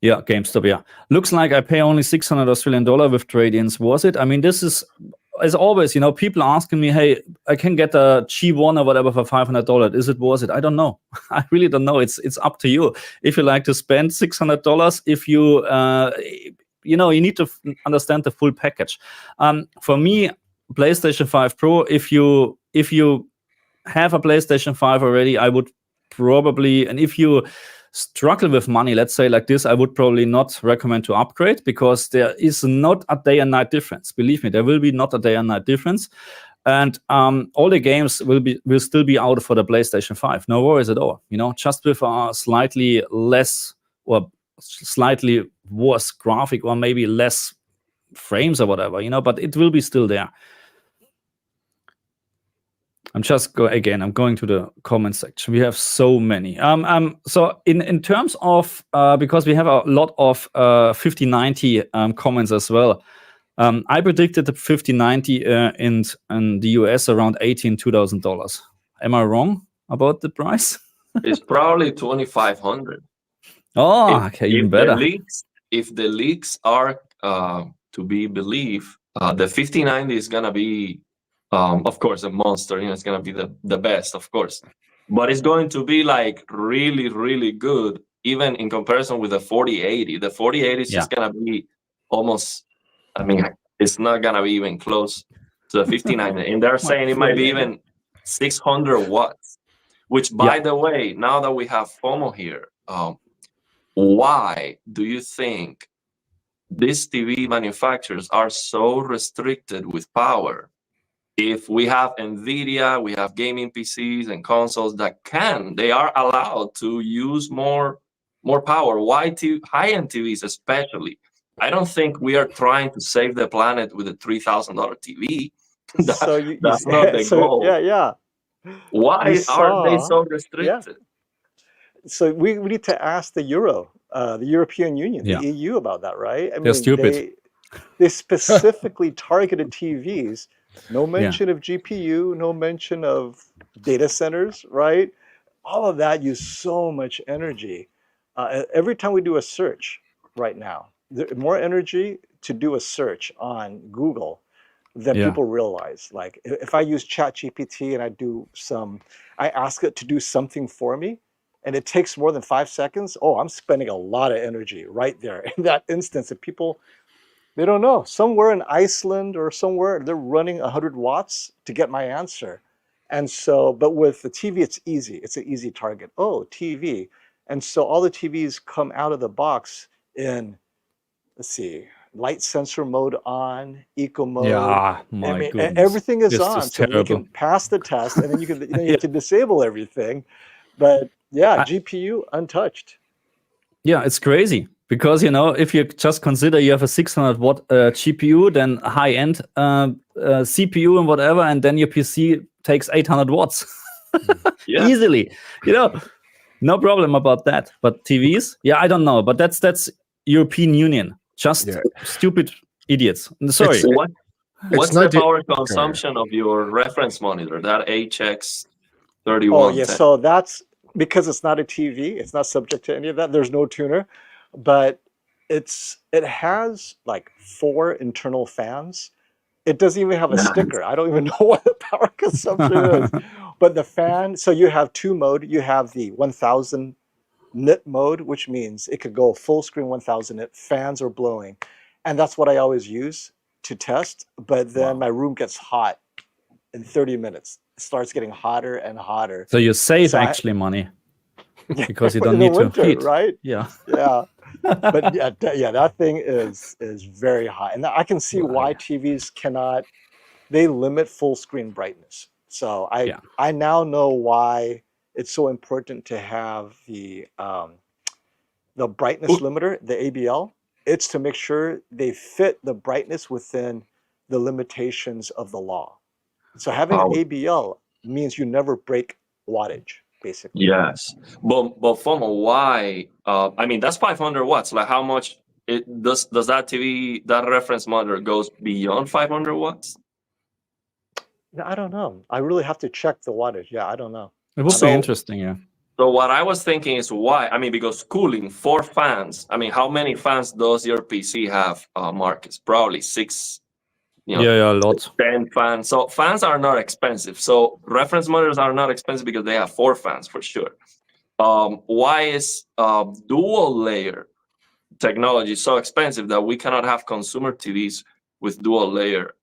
S1: Yeah, GameStop, yeah. Looks like I pay only $600 Australian with trade-ins. Was it? I mean, this is, as always, you know, people asking me, hey, I can get a G1 or whatever for $500. Is it worth it? I don't know. I really don't know. It's up to you. If you like to spend $600, if you, you know, you need to understand the full package. For me, PlayStation 5 Pro, if you have a PlayStation 5 already, I would probably, and if you struggle with money, let's say like this, I would probably not recommend to upgrade, because there is not a day and night difference. Believe me, there will be not a day and night difference. And all the games will still be out for the PlayStation 5. No worries at all. You know, just with a slightly less or slightly worse graphic, or maybe less frames or whatever, you know, but it will be still there. I'm going to the comment section. We have so many. So in terms of, because we have a lot of 5090 comments as well, I predicted the 5090 in the US around $18,000. Am I wrong about the price?
S3: It's probably 2,500.
S1: Oh, okay, even better.
S3: If the leaks are to be believed, the 5090 is gonna be, of course, a monster. You know, it's gonna be the best, of course, but it's going to be like really, really good, even in comparison with the 4080. The 4080 is just gonna be almost, I mean, it's not gonna be even close to the 5090, and they're saying it might be even 600 watts. Which, by the way, now that we have FOMO here, why do you think these TV manufacturers are so restricted with power? If we have NVIDIA, we have gaming PCs and consoles that they are allowed to use more power. Why high-end TVs especially? I don't think we are trying to save the planet with a $3,000 TV. That's not the goal.
S2: Yeah.
S3: Why are they so restricted?
S2: So we need to ask the European Union, the EU about that, right? I
S1: They're stupid.
S2: They specifically targeted TVs. No mention of GPU, no mention of data centers, right? All of that use so much energy. Every time we do a search right now, more energy to do a search on Google than people realize. Like if I use ChatGPT and I ask it to do something for me, and it takes more than 5 seconds, I'm spending a lot of energy right there in that instance. And people, they don't know. Somewhere in Iceland or somewhere, they're running 100 watts to get my answer. And so, but with the TV, it's easy. It's an easy target. Oh, TV. And so all the TVs come out of the box in, let's see, light sensor mode on, eco mode.
S1: Yeah, my goodness.
S2: Everything is
S1: this
S2: on,
S1: is
S2: so you can pass the test, and then you have to disable everything. But GPU untouched. Yeah,
S1: it's crazy. Because, you know, if you just consider you have a 600 watt GPU, then high-end CPU and whatever, and then your PC takes 800 watts easily. You know, no problem about that. But TVs, I don't know. But that's European Union. Just stupid idiots. Sorry.
S3: What's the power consumption of your reference monitor, that HX31?
S2: Oh, yeah. So that's because it's not a TV. It's not subject to any of that. There's no tuner. But it has like 4 internal fans. It doesn't even have a sticker. I don't even know what the power consumption is. But the fan, so you have 2 mode. You have the 1000 nit mode, which means it could go full screen 1000 nit, fans are blowing. And that's what I always use to test. But then my room gets hot in 30 minutes. It starts getting hotter and hotter.
S1: So you save money. Because you don't need to heat,
S2: right?
S1: Yeah.
S2: But that thing is very hot, and I can see why TVs cannot. They limit full screen brightness. So I now know why it's so important to have the brightness limiter, the ABL. It's to make sure they fit the brightness within the limitations of the law. So having an ABL means you never break wattage. Basically.
S3: Yes, but FOMO, why? I mean, that's 500 watts. Like, how much does that TV, that reference monitor goes beyond 500 watts?
S2: I don't know. I really have to check the wattage. I don't know.
S1: It would be interesting,
S3: So what I was thinking is why? I mean, because cooling, 4 fans. I mean, how many fans does your PC have, Marcus? Probably 6.
S1: Yeah, a lot.
S3: 10 fans. So fans are not expensive. So reference monitors are not expensive because they have 4 fans for sure. Why is dual layer technology so expensive that we cannot have consumer TVs with dual layer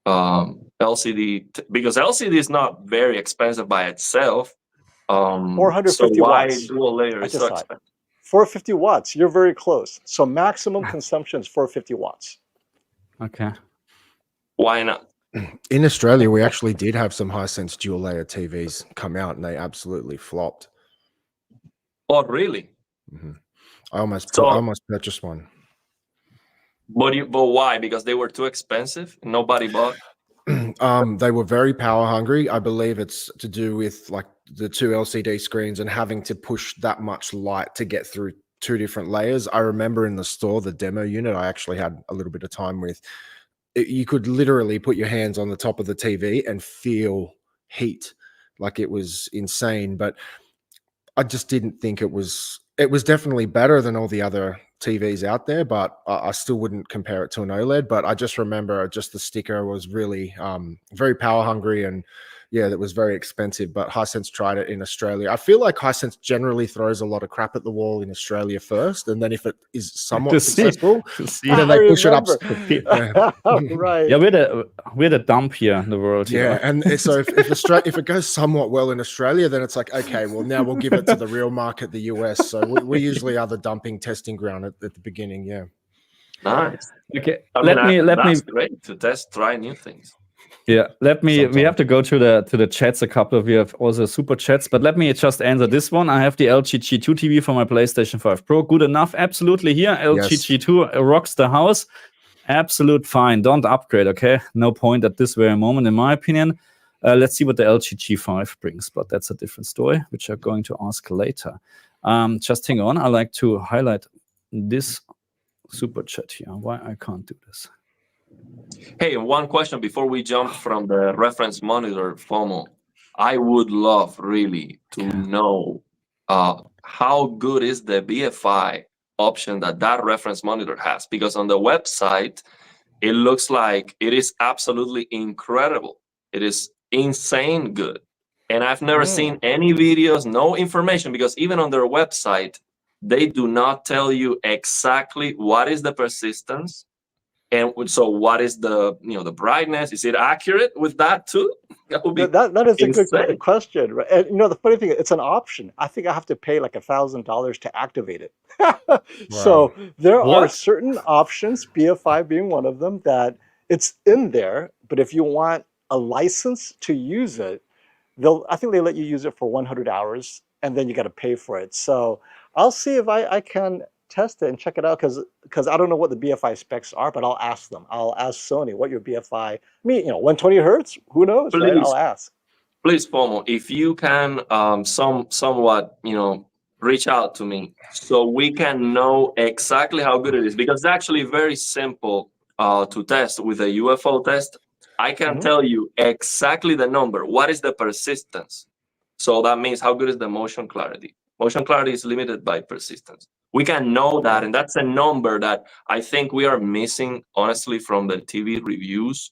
S3: LCD? Because LCD is not very expensive by itself.
S2: 450
S3: so why
S2: watts.
S3: dual layer
S2: I
S3: is
S2: just
S3: so
S2: saw it.
S3: expensive?
S2: 450 watts. You're very close. So maximum consumption is 450 watts.
S1: Okay.
S3: Why not?
S4: In Australia, we actually did have some Hisense dual layer TVs come out, and they absolutely flopped.
S3: Oh, really?
S4: Mm-hmm. I almost purchased one.
S3: But why? Because they were too expensive. Nobody bought.
S4: They were very power hungry. I believe it's to do with like the 2 LCD screens and having to push that much light to get through 2 different layers. I remember in the store, the demo unit I actually had a little bit of time with, you could literally put your hands on the top of the TV and feel heat. Like, it was insane. But I just didn't think it was definitely better than all the other TVs out there, but I still wouldn't compare it to an OLED. But I just remember just the sticker was really very power hungry, and yeah, that was very expensive. But Hisense tried it in Australia. I feel like Hisense generally throws a lot of crap at the wall in Australia first, and then if it is somewhat successful, then they push it up.
S2: Right.
S1: Yeah, we're the dump here in the world.
S4: Yeah, and so if it goes somewhat well in Australia, then it's like, okay, well, now we'll give it to the real market, the US. So we usually are the dumping testing ground at the beginning. Yeah.
S3: Nice.
S1: Okay.
S3: That's great to try new things.
S1: Yeah, we have to go to the chats. A couple of you have also super chats, but let me just answer this one. I have the LG G2 TV for my PlayStation 5 Pro. Good enough. Absolutely here. LG G2 rocks the house. Absolute fine. Don't upgrade, okay? No point at this very moment, in my opinion. Let's see what the LG G5 brings, but that's a different story, which I'm going to ask later. Just hang on. I like to highlight this super chat here. Why I can't do this?
S3: Hey, one question before we jump from the reference monitor FOMO. I would love really to know how good is the BFI option that reference monitor has, because on the website it looks like it is absolutely incredible. It is insane good, and I've never seen any videos, no information, because even on their website they do not tell you exactly what is the persistence. And so what is the the brightness? Is it accurate with that too?
S2: That is insane. A good question, right? And the funny thing, it's an option. I think I have to pay like $1,000 to activate it. Wow. So there are certain options, BFI being one of them, that it's in there. But if you want a license to use it, I think they let you use it for 100 hours, and then you got to pay for it. So I'll see if I can test it and check it out, because I don't know what the BFI specs are, but I'll ask them. I'll ask Sony what your BFI, 120 hertz, who knows, please, right? I'll ask.
S3: Please, FOMO, if you can somewhat, reach out to me so we can know exactly how good it is, because it's actually very simple to test with a UFO test. I can tell you exactly the number. What is the persistence? So that means how good is the motion clarity? Motion clarity is limited by persistence. We can know that, and that's a number that I think we are missing, honestly, from the TV reviews.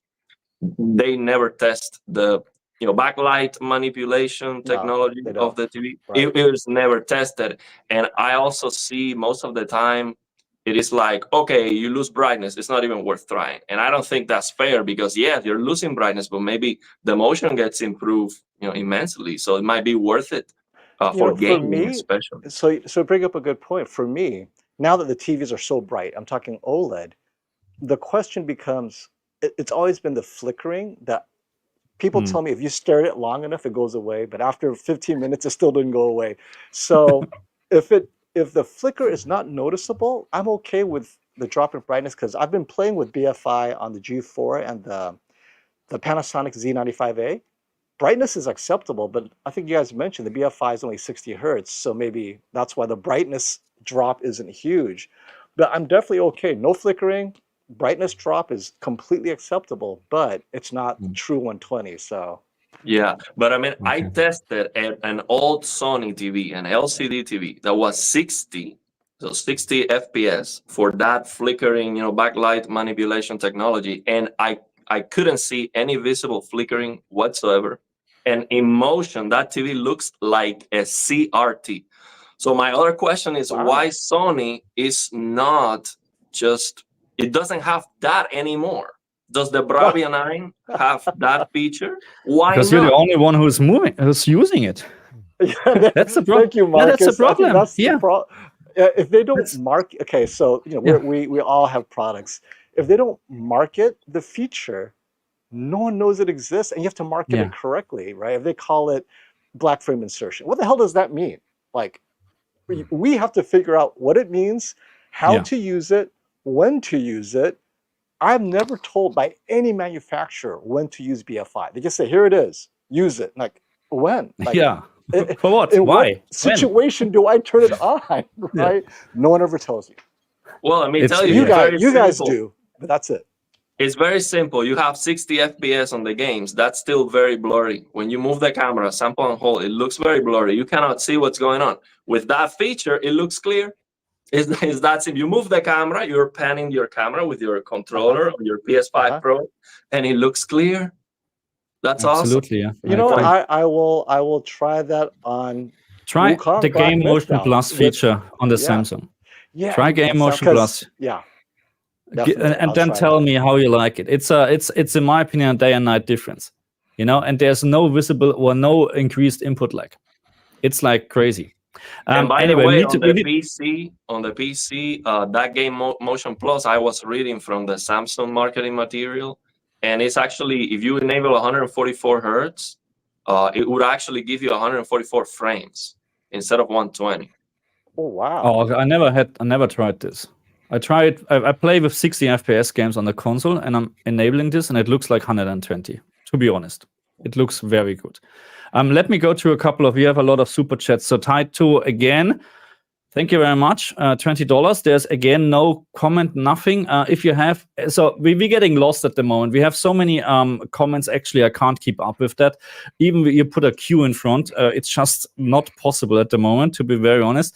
S3: They never test the backlight manipulation technology of the TV. Right. It was never tested, and I also see most of the time it is like, okay, you lose brightness, it's not even worth trying. And I don't think that's fair, because you're losing brightness, but maybe the motion gets improved immensely, so it might be worth it. For gaming, especially.
S2: So bring up a good point. For me, now that the TVs are so bright, I'm talking OLED, the question becomes, it's always been the flickering that people tell me if you stare at it long enough, it goes away, but after 15 minutes, it still didn't go away. So if the flicker is not noticeable, I'm okay with the drop in brightness, because I've been playing with BFI on the G4 and the Panasonic Z95A. Brightness is acceptable, but I think you guys mentioned the BFI is only 60 hertz, so maybe that's why the brightness drop isn't huge. But I'm definitely okay. No flickering, brightness drop is completely acceptable, but it's not true 120. So
S3: Yeah, but I mean, I
S1: Okay.
S3: tested an old Sony TV, an LCD TV that was 60 FPS for that flickering, backlight manipulation technology, and I couldn't see any visible flickering whatsoever. And in motion, that TV looks like a CRT. So my other question is why
S2: Wow.
S3: Sony is not just, it doesn't have that anymore. Does the Bravia 9 have that feature? Why
S1: Because you're the
S3: not?
S1: only one who's using it.
S2: Yeah,
S1: That's the problem.
S2: thank you,
S1: Yeah, that's
S2: Marcus.
S1: the
S2: I think
S1: problem.
S2: that's
S1: Yeah.
S2: the problem. If they don't
S1: That's-
S2: mark, okay, so we all have products. If they don't market the feature, no one knows it exists, and you have to market
S1: Yeah.
S2: it correctly, right? If they call it black frame insertion, what the hell does that mean? Like, we have to figure out what it means, how
S1: Yeah.
S2: to use it, when to use it. I'm never told by any manufacturer when to use BF5. They just say, here it is, use it. Like, when? Like,
S1: Yeah. For what?
S2: in
S1: Why?
S2: what
S1: When?
S2: situation do I turn it on? Right? No one ever tells you.
S3: Well, let me
S1: It's-
S3: tell you,
S2: You
S3: it's very
S2: guys
S3: simple.
S2: do, but that's it.
S3: It's very simple. You have 60 FPS on the games. That's still very blurry. When you move the camera, sample and hold, it looks very blurry. You cannot see what's going on. With that feature, it looks clear. Is that if you move the camera, you're panning your camera with your controller or your PS5 Pro, and it looks clear. That's
S1: Absolutely, yeah.
S2: You know,
S1: agree.
S2: I will try that on
S1: Try
S2: Wukong
S1: the
S2: Black
S1: Game
S2: Myth
S1: Motion
S2: now
S1: Plus
S2: with-
S1: feature on the
S2: yeah.
S1: Samsung.
S2: Yeah,
S1: Try Game Motion Plus.
S2: Yeah,
S1: And
S2: definitely, I'll
S1: then
S2: try
S1: tell
S2: that.
S1: me how you like it. It's in my opinion a day and night difference, and there's no visible or no increased input lag. It's like crazy.
S3: And by
S1: Anyway,
S3: the way,
S1: on
S3: the PC, that Game Motion Plus, I was reading from the Samsung marketing material, and it's actually, if you enable 144 hertz, it would actually give you 144 frames instead of 120.
S2: Oh wow!
S1: Oh, I never tried this. I play with 60 FPS games on the console, and I'm enabling this, and it looks like 120. To be honest, it looks very good. Let me go to a couple of. We have a lot of super chats. So Tide 2 again. Thank you very much. $20. There's again no comment, nothing. If you have, so we're getting lost at the moment. We have so many comments. Actually, I can't keep up with that. Even if you put a Q in front, it's just not possible at the moment, to be very honest.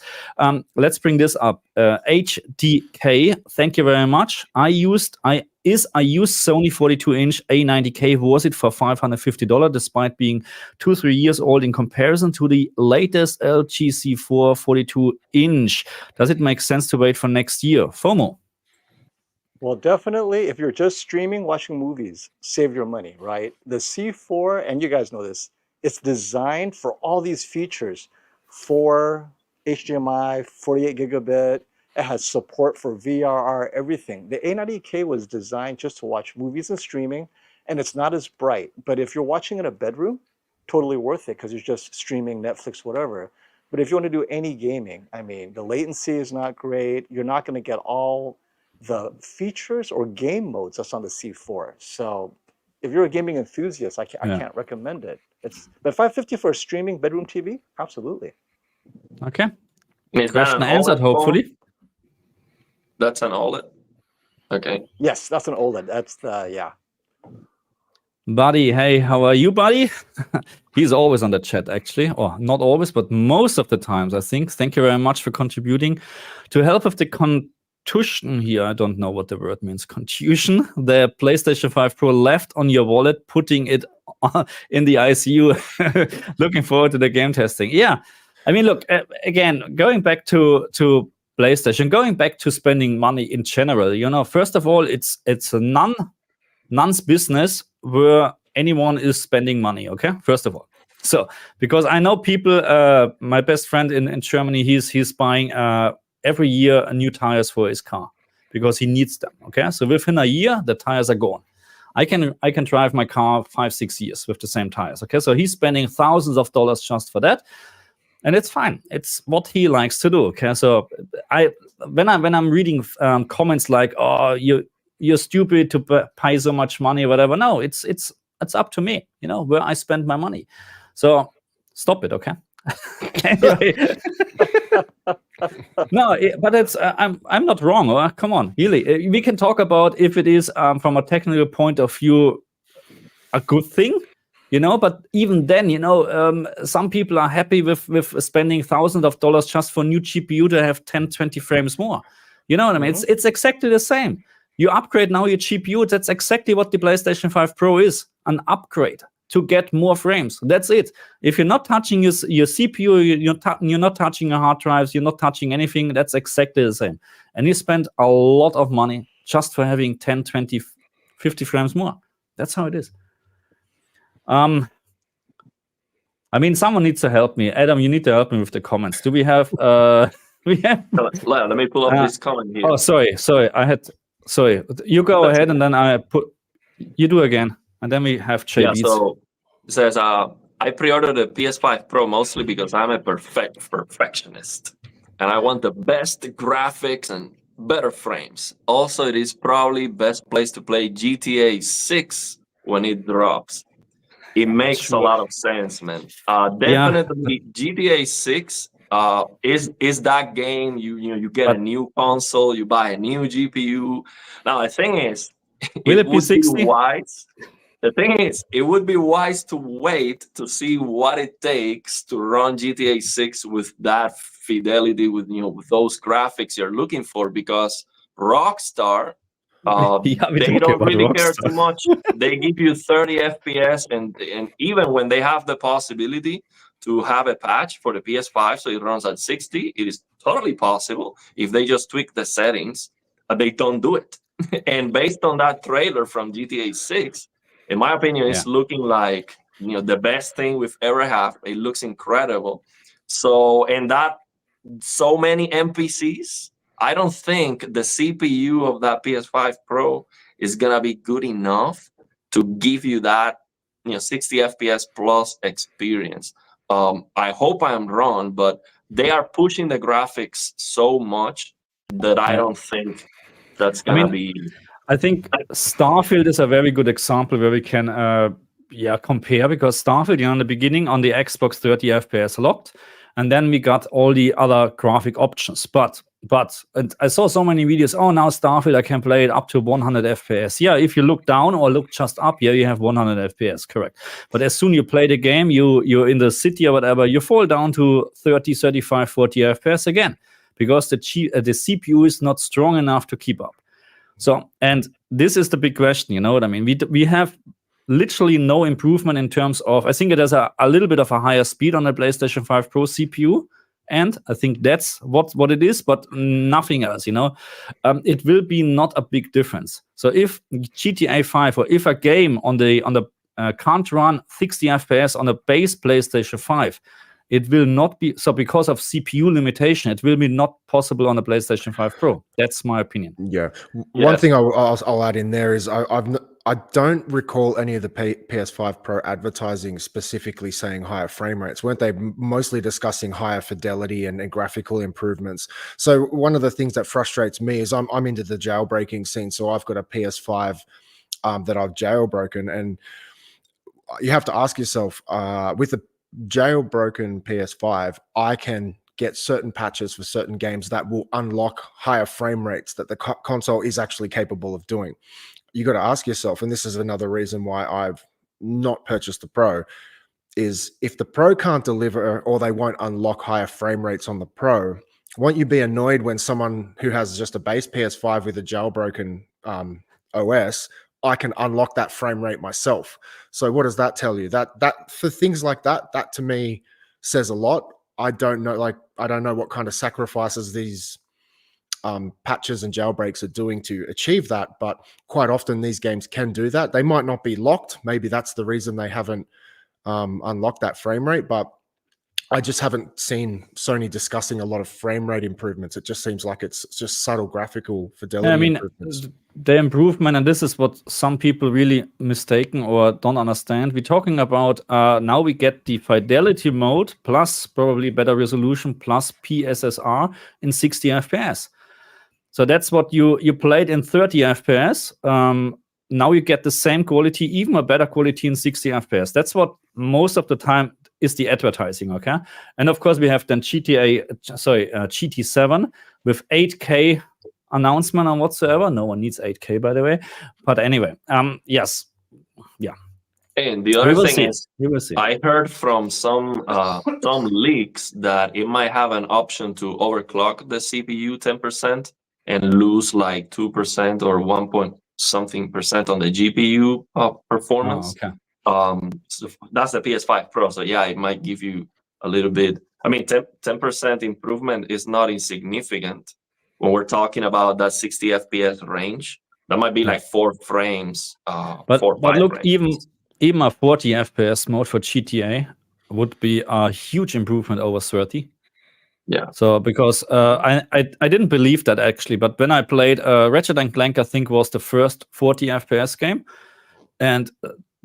S1: Let's bring this up. HDK, thank you very much. I used Sony 42-inch A90K worth it for $550, despite being 2-3 years old in comparison to the latest LG C4 42-inch. Does it make sense to wait for next year? FOMO.
S2: Well, definitely, if you're just streaming, watching movies, save your money, right? The C4, and you guys know this, it's designed for all these features, for HDMI, 48 gigabit. It has support for VRR, everything. The A90K was designed just to watch movies and streaming, and it's not as bright. But if you're watching in a bedroom, totally worth it because you're just streaming Netflix, whatever. But if you want to do any gaming, I mean, the latency is not great. You're not going to get all the features or game modes that's on the C4. So if you're a gaming enthusiast, I can't recommend it. But $550 for a streaming bedroom TV, absolutely.
S1: Okay.
S3: Is
S1: Question
S3: that an
S1: answered,
S3: OLED
S1: hopefully.
S3: phone? That's an OLED. Okay.
S2: Yes, that's an OLED. That's the
S1: Buddy, hey, how are you, buddy? He's always on the chat, actually. Or not always, but most of the times, I think. Thank you very much for contributing to help with the contusion here. I don't know what the word means. Contusion. The PlayStation 5 Pro left on your wallet, putting it in the ICU. Looking forward to the game testing. Yeah. I mean, look, again, going back to PlayStation, going back to spending money in general, first of all, it's a none's business where anyone is spending money, okay? First of all. So, because I know people, my best friend in Germany, he's buying every year new tires for his car because he needs them, okay? So within a year, the tires are gone. I can drive my car 5-6 years with the same tires, okay? So he's spending thousands of dollars just for that. And it's fine. It's what he likes to do. Okay, so when I'm reading comments like, "Oh, you're stupid to pay so much money," or whatever. No, it's up to me. Where I spend my money. So stop it, okay? Anyway. No, but it's I'm not wrong. Come on, really. We can talk about if it is from a technical point of view a good thing. You know, but even then, you know, some people are happy with spending thousands of dollars just for new GPU to have 10, 20 frames more. You know what I mean? It's exactly the same. You upgrade now your GPU. That's exactly what the PlayStation 5 Pro is, an upgrade to get more frames. That's it. If you're not touching your CPU, you're not touching your hard drives, you're not touching anything, that's exactly the same. And you spend a lot of money just for having 10, 20, 50 frames more. That's how it is. I mean, someone needs to help me. Adam, you need to help me with the comments. Do we have
S3: Let me pull up this comment here.
S1: Oh, sorry. You go ahead, and then you do again, and then we have JB.
S3: Yeah, so it says, I pre-ordered the PS5 Pro mostly because I'm a perfectionist, and I want the best graphics and better frames. Also, it is probably best place to play GTA 6 when it drops. It makes a lot of sense, man. Definitely, GTA 6 is that game. You get a new console, you buy a new GPU. Now the thing is,
S1: will it be 60?
S3: Wise. The thing is, it would be wise to wait to see what it takes to run GTA 6 with that fidelity, with those graphics you're looking for, because Rockstar. They don't really care too much. They give you 30 FPS, and even when they have the possibility to have a patch for the PS5 so it runs at 60, it is totally possible if they just tweak the settings. They don't do it. And based on that trailer from GTA 6, in my opinion, it's looking like the best thing we've ever had. It looks incredible. So many NPCs. I don't think the CPU of that PS5 Pro is gonna be good enough to give you that 60 FPS plus experience. I hope I'm wrong, but they are pushing the graphics so much that I don't think that's gonna be.
S1: I think Starfield is a very good example where we can compare, because Starfield, in the beginning on the Xbox 30 FPS locked, and then we got all the other graphic options. But and I saw so many videos. Oh, now Starfield, I can play it up to 100 FPS. Yeah, if you look down or look just up, you have 100 FPS, correct. But as soon you play the game, you're in the city or whatever, you fall down to 30, 35, 40 FPS again, because the CPU is not strong enough to keep up. So, and this is the big question, you know what I mean? We have literally no improvement in terms of, I think it has a little bit of a higher speed on the PlayStation 5 Pro CPU. And I think that's what it is, but nothing else, It will be not a big difference. So if GTA 5 or if a game on the can't run 60 FPS on a base PlayStation 5, it will not be, so because of CPU limitation, it will be not possible on the PlayStation 5 Pro. That's my opinion.
S4: Yeah. One thing I'll add in there is I don't recall any of the PS5 Pro advertising specifically saying higher frame rates. Weren't they mostly discussing higher fidelity and graphical improvements? So one of the things that frustrates me is I'm into the jailbreaking scene. So I've got a PS5 that I've jailbroken, and you have to ask yourself, with a jailbroken PS5, I can get certain patches for certain games that will unlock higher frame rates that the console is actually capable of doing. You got to ask yourself, and this is another reason why I've not purchased the Pro, is if the Pro can't deliver or they won't unlock higher frame rates on the Pro, won't you be annoyed when someone who has just a base PS5 with a jailbroken OS, I can unlock that frame rate myself? So what does that tell you? That for things like that to me says a lot. I don't know what kind of sacrifices these patches and jailbreaks are doing to achieve that, but quite often these games can do that. They might not be locked. Maybe that's the reason they haven't unlocked that frame rate, but I just haven't seen Sony discussing a lot of frame rate improvements. It just seems like it's just subtle graphical fidelity improvements.
S1: The improvement, and this is what some people really mistaken or don't understand. We're talking about now we get the fidelity mode plus probably better resolution plus PSSR in 60 FPS. So that's what you played in 30 FPS. Now you get the same quality, even a better quality in 60 FPS. That's what most of the time is the advertising, okay? And of course, we have then GT7 with 8K announcement or whatsoever. No one needs 8K, by the way. But anyway, yes. Yeah.
S3: And the other thing is,
S1: we will see.
S3: I heard from some leaks that it might have an option to overclock the CPU 10% and lose like 2% or 1 point something percent on the GPU performance.
S1: Oh, okay.
S3: So that's the PS5 Pro. So yeah, it might give you a little bit. I mean, 10% improvement is not insignificant when we're talking about that 60 FPS range. That might be like 4 frames.
S1: But
S3: 4 or 5
S1: look,
S3: frames.
S1: even a 40 FPS mode for GTA would be a huge improvement over 30.
S3: Yeah.
S1: So because I didn't believe that actually, but when I played Ratchet and Clank, I think was the first 40 FPS game, and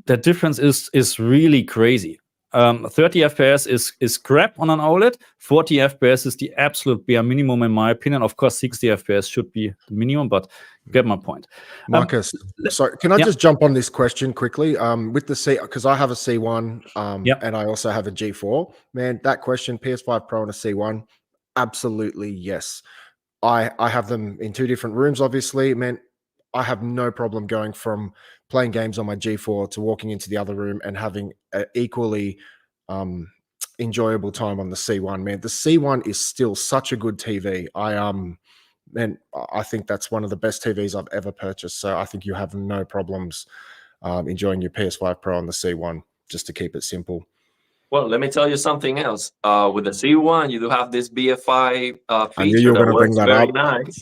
S1: the difference is really crazy. 30 FPS is crap on an OLED. 40 FPS is the absolute bare minimum in my opinion. Of course, 60 FPS should be the minimum, but you get my point.
S4: Marcus, sorry, can I just jump on this question quickly? With the C, because I have a C1 and I also have a G4. Man, that question, PS5 Pro and a C1, absolutely yes. I have them in 2 different rooms, obviously. Man, I have no problem going from playing games on my G4 to walking into the other room and having an equally enjoyable time on the C1. Man, the C1 is still such a good TV. I think that's one of the best TVs I've ever purchased. So I think you have no problems enjoying your PS5 Pro on the C1, just to keep it simple.
S3: Well, let me tell you something else. With the C1, you do have this BFI
S4: I knew you
S3: feature
S4: were
S3: that
S4: going to bring
S3: works
S4: that
S3: very
S4: up.
S3: nice.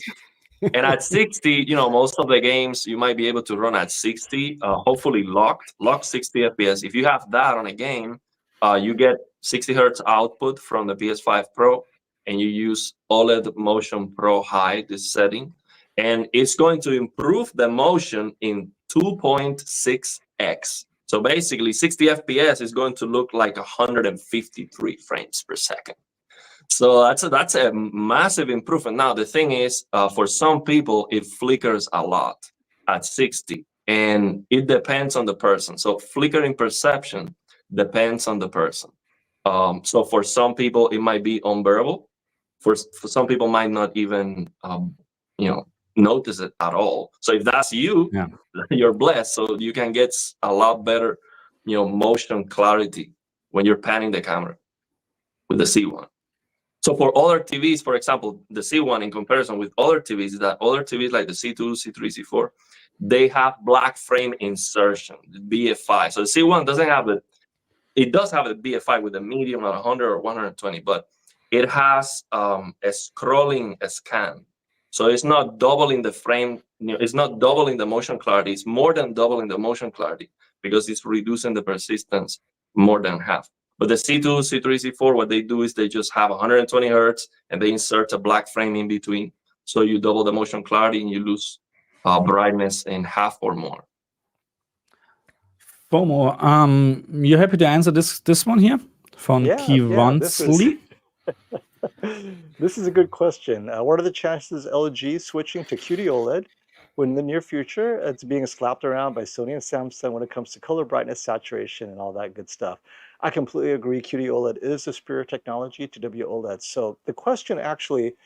S3: And at 60, most of the games you might be able to run at 60, hopefully locked 60 FPS. If you have that on a game, you get 60 hertz output from the PS5 Pro, and you use OLED Motion Pro High, this setting, and it's going to improve the motion in 2.6x. So basically, 60 FPS is going to look like 153 frames per second. So that's a massive improvement. Now, the thing is, for some people, it flickers a lot at 60, and it depends on the person. So flickering perception depends on the person. So for some people, it might be unbearable. For some people, might not even notice it at all. So if that's you, you're blessed. So you can get a lot better, motion clarity when you're panning the camera with the C1. So for other TVs, for example, the C1 in comparison with other TVs is that other TVs like the C2, C3, C4, they have black frame insertion, BFI. So the C1 doesn't have it. It does have a BFI with a medium at 100 or 120, but it has a scrolling scan. So it's not doubling the frame, it's not doubling the motion clarity. It's more than doubling the motion clarity because it's reducing the persistence more than half. But the C2, C3, C4, what they do is they just have 120 hertz and they insert a black frame in between. So you double the motion clarity and you lose brightness in half or more.
S1: FOMO, you happy to answer this one here from Kivansley?
S2: This is a good question. What are the chances LG switching to QD-OLED when in the near future it's being slapped around by Sony and Samsung when it comes to color brightness, saturation, and all that good stuff? I completely agree. QD-OLED is the superior technology to WOLED. So the question actually,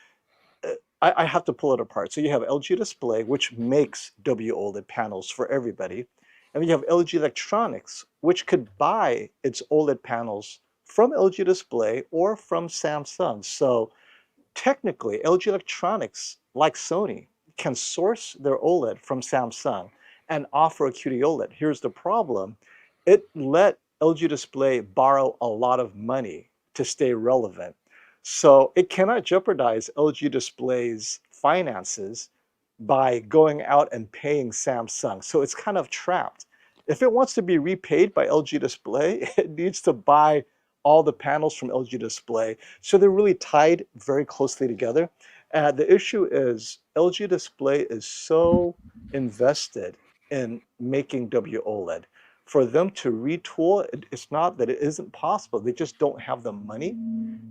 S2: I have to pull it apart. So you have LG Display, which makes WOLED panels for everybody. And you have LG Electronics, which could buy its OLED panels from LG Display or from Samsung. So technically, LG Electronics, like Sony, can source their OLED from Samsung and offer a QD-OLED. Here's the problem. It let LG Display borrow a lot of money to stay relevant. So it cannot jeopardize LG Display's finances by going out and paying Samsung. So it's kind of trapped. If it wants to be repaid by LG Display, it needs to buy all the panels from LG Display. So they're really tied very closely together. The issue is LG Display is so invested in making WOLED. For them to retool, it's not that it isn't possible. They just don't have the money.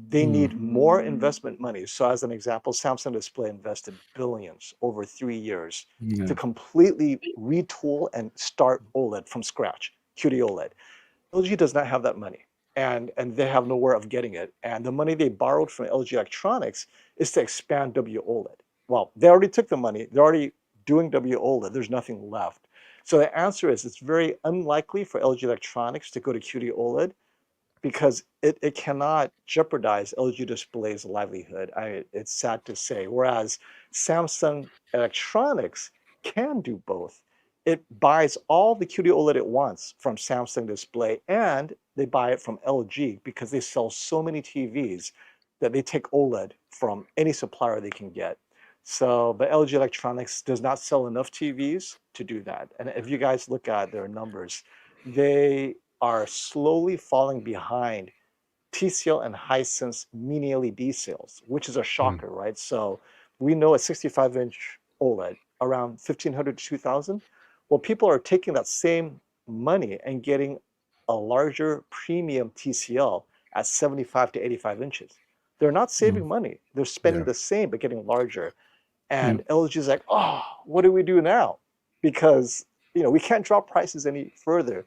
S2: They need more investment money. So as an example, Samsung Display invested billions over 3 years to completely retool and start OLED from scratch, QD-OLED. LG does not have that money, and they have nowhere of getting it. And the money they borrowed from LG Electronics is to expand WOLED. Well, they already took the money. They're already doing WOLED. There's nothing left. So the answer is it's very unlikely for LG Electronics to go to QD OLED because it cannot jeopardize LG Display's livelihood. It's sad to say. Whereas Samsung Electronics can do both. It buys all the QD OLED it wants from Samsung Display, and they buy it from LG because they sell so many TVs that they take OLED from any supplier they can get. So, but LG Electronics does not sell enough TVs to do that. And if you guys look at their numbers, they are slowly falling behind TCL and Hisense mini LED sales, which is a shocker, right? So we know a 65-inch OLED around 1,500 to 2,000. Well, people are taking that same money and getting a larger premium TCL at 75 to 85 inches. They're not saving money. They're spending the same, but getting larger. And LG is like, oh, what do we do now? Because we can't drop prices any further.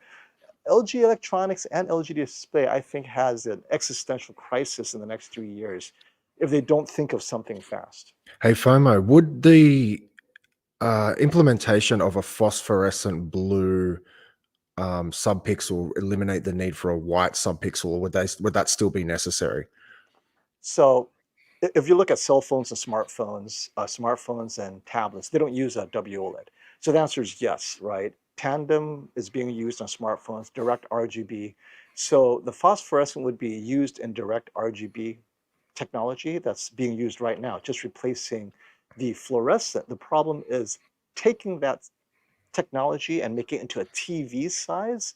S2: LG Electronics and LG Display, I think, has an existential crisis in the next 3 years if they don't think of something fast.
S4: Hey, FOMO, would the implementation of a phosphorescent blue subpixel eliminate the need for a white subpixel, or would that still be necessary?
S2: So if you look at cell phones and smartphones and tablets, they don't use a WOLED. So the answer is yes, right? Tandem is being used on smartphones, direct RGB. So the phosphorescent would be used in direct RGB technology that's being used right now, just replacing the fluorescent. The problem is taking that technology and making it into a TV size.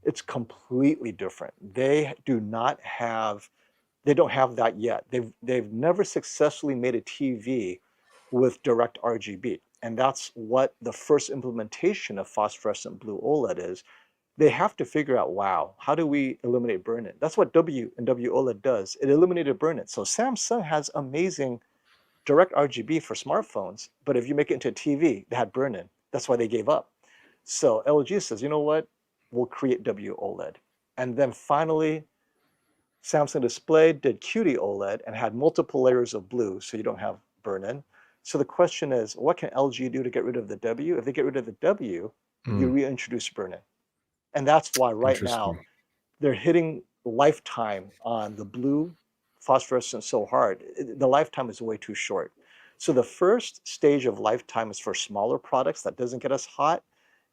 S2: It's completely different. They don't have that yet. They've never successfully made a TV with direct RGB. And that's what the first implementation of phosphorescent blue OLED is. They have to figure out, wow, how do we eliminate burn-in? That's what W and WOLED does. It eliminated burn-in. So Samsung has amazing direct RGB for smartphones, but if you make it into a TV, they had burn-in. That's why they gave up. So LG says, you know what? We'll create WOLED. And then finally, Samsung Display did QD OLED and had multiple layers of blue, so you don't have burn-in. So the question is, what can LG do to get rid of the W? If they get rid of the W, you reintroduce burn-in. And that's why right now they're hitting lifetime on the blue phosphorescent so hard. The lifetime is way too short. So the first stage of lifetime is for smaller products that doesn't get us hot,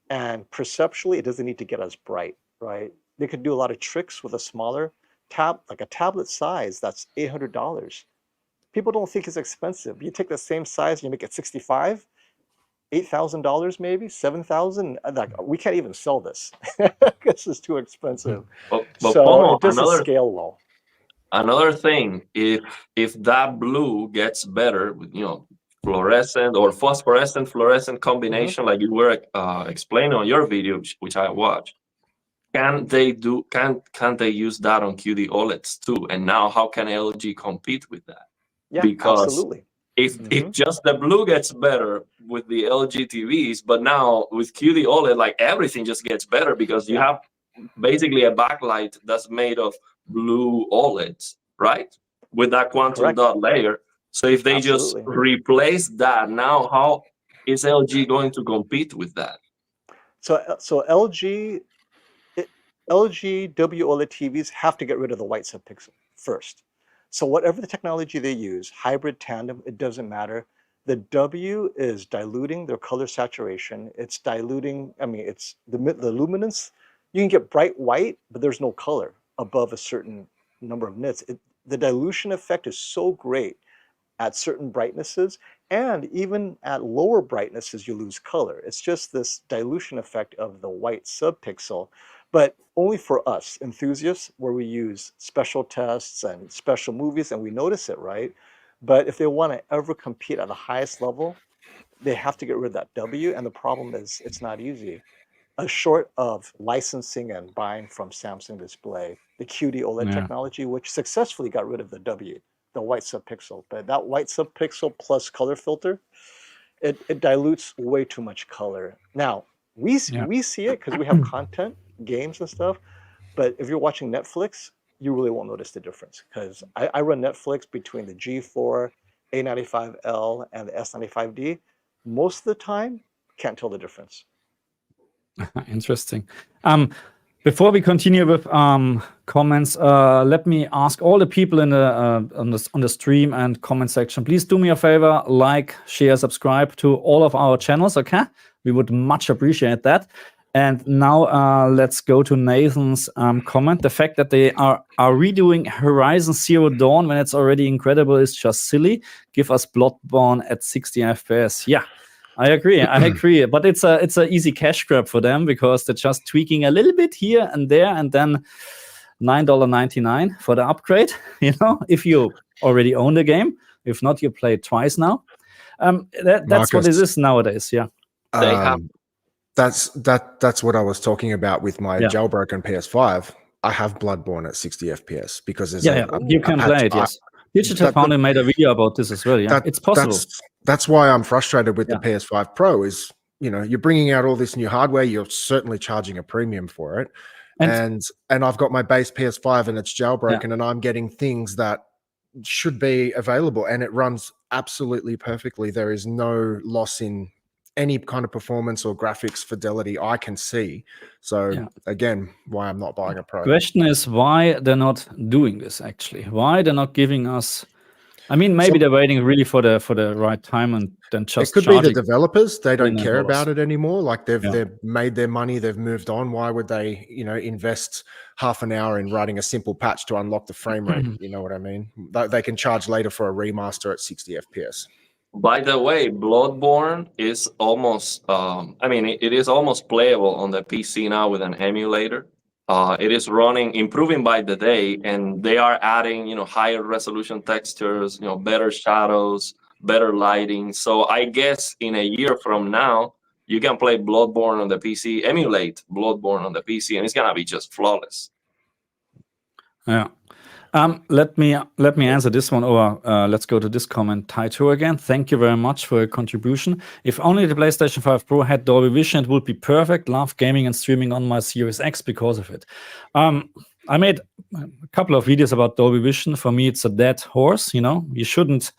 S2: and perceptually it doesn't need to get us bright, right? They could do a lot of tricks with a smaller like a tablet size that's $800. People don't think it's expensive. You take the same size and you make it 65, $8,000 maybe, $7,000. Like, we can't even sell this. This is too expensive.
S3: But
S2: so
S3: FOMO,
S2: it doesn't scale well.
S3: Another thing, if that blue gets better with fluorescent or phosphorescent fluorescent combination, like you were explaining on your video, which I watched, can they use that on QD OLEDs too? And now how can LG compete with that?
S2: Yeah,
S3: because
S2: absolutely.
S3: If just the blue gets better with the LG TVs, but now with QD OLED, like everything just gets better because you have basically a backlight that's made of blue OLEDs, right? With that quantum dot layer. So if they just replace that, now how is LG going to compete with that?
S2: So LG WOLED TVs have to get rid of the white subpixel first. So whatever the technology they use, hybrid, tandem, it doesn't matter. The W is diluting their color saturation. It's diluting, it's the luminance. You can get bright white, but there's no color above a certain number of nits. The dilution effect is so great at certain brightnesses, and even at lower brightnesses, you lose color. It's just this dilution effect of the white subpixel, but only for us enthusiasts, where we use special tests and special movies and we notice it, right? But if they want to ever compete at the highest level, they have to get rid of that W, and the problem is it's not easy. Short of licensing and buying from Samsung Display the QD OLED technology, which successfully got rid of the W, the white subpixel. But that white subpixel plus color filter, it dilutes way too much color. Now, we see it because we have content, games and stuff, but if you're watching Netflix, you really won't notice the difference, because I run Netflix between the G4, A95L, and the S95D. Most of the time, can't tell the difference.
S1: Interesting. Before we continue with comments, let me ask all the people in the on the stream and comment section, please do me a favor, like, share, subscribe to all of our channels, okay? We would much appreciate that. And now let's go to Nathan's comment. The fact that they are redoing Horizon Zero Dawn when it's already incredible is just silly. Give us Bloodborne at 60 FPS. Yeah, I agree. I agree. But it's a easy cash grab for them because they're just tweaking a little bit here and there, and then $9.99 for the upgrade. You know, if you already own the game. If not, you play it twice now. That's Marcus, what it is nowadays. Yeah.
S3: They have.
S4: That's what I was talking about with my jailbroken PS5. I have Bloodborne at 60 FPS because there's
S1: you can play it. Yes, Digital Foundry made a video about this as well. Yeah, it's possible.
S4: That's why I'm frustrated with the PS5 Pro. Is, you know, you're bringing out all this new hardware. You're certainly charging a premium for it, and I've got my base PS5 and it's jailbroken, and I'm getting things that should be available, and it runs absolutely perfectly. There is no loss in any kind of performance or graphics fidelity I can see. So again, why I'm not buying a Pro.
S1: Question is why they're not doing this actually. Why they're not giving us, I mean, maybe they're waiting really for the right time and then just.
S4: It could be the developers. They don't care about it anymore. Like they've made their money. They've moved on. Why would they, you know, invest half an hour in writing a simple patch to unlock the frame rate? You know what I mean? They can charge later for a remaster at 60 FPS.
S3: By the way, Bloodborne is almost, I mean, it is almost playable on the PC now with an emulator. It is running, improving by the day, and they are adding, you know, higher resolution textures, you know, better shadows, better lighting. So I guess in a year from now, you can play Bloodborne on the PC, emulate Bloodborne on the PC, and it's gonna be just flawless.
S1: Yeah. Let me answer this one, or let's go to this comment. Taito again. Thank you very much for your contribution. If only the PlayStation 5 Pro had Dolby Vision, it would be perfect. Love gaming and streaming on my Series X because of it. I made a couple of videos about Dolby Vision. For me, it's a dead horse. You know, you shouldn't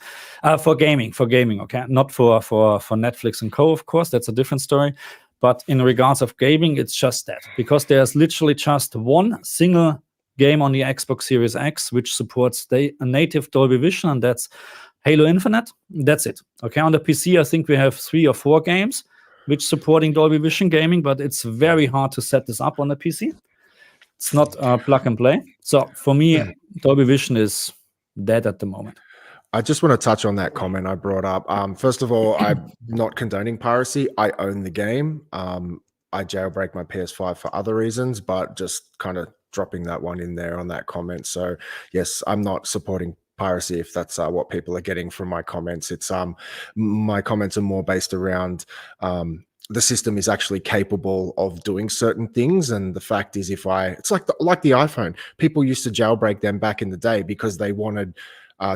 S1: for gaming. Okay, not for Netflix and co. Of course, that's a different story. But in regards of gaming, it's just that, because there's literally just one single game on the Xbox Series X which supports the native Dolby Vision, and that's Halo Infinite. That's it. Okay, on the PC I think we have 3 or 4 games which supporting Dolby Vision gaming, but it's very hard to set this up on the PC. It's not plug and play. So for me, Dolby Vision is dead at the moment.
S4: I just want to touch on that comment I brought up. First of all, I'm not condoning piracy. I own the game. I jailbreak my PS5 for other reasons, but just kind of dropping that one in there on that comment. So yes, I'm not supporting piracy if that's what people are getting from my comments. It's my comments are more based around the system is actually capable of doing certain things, and the fact is, it's like the iPhone. People used to jailbreak them back in the day because they wanted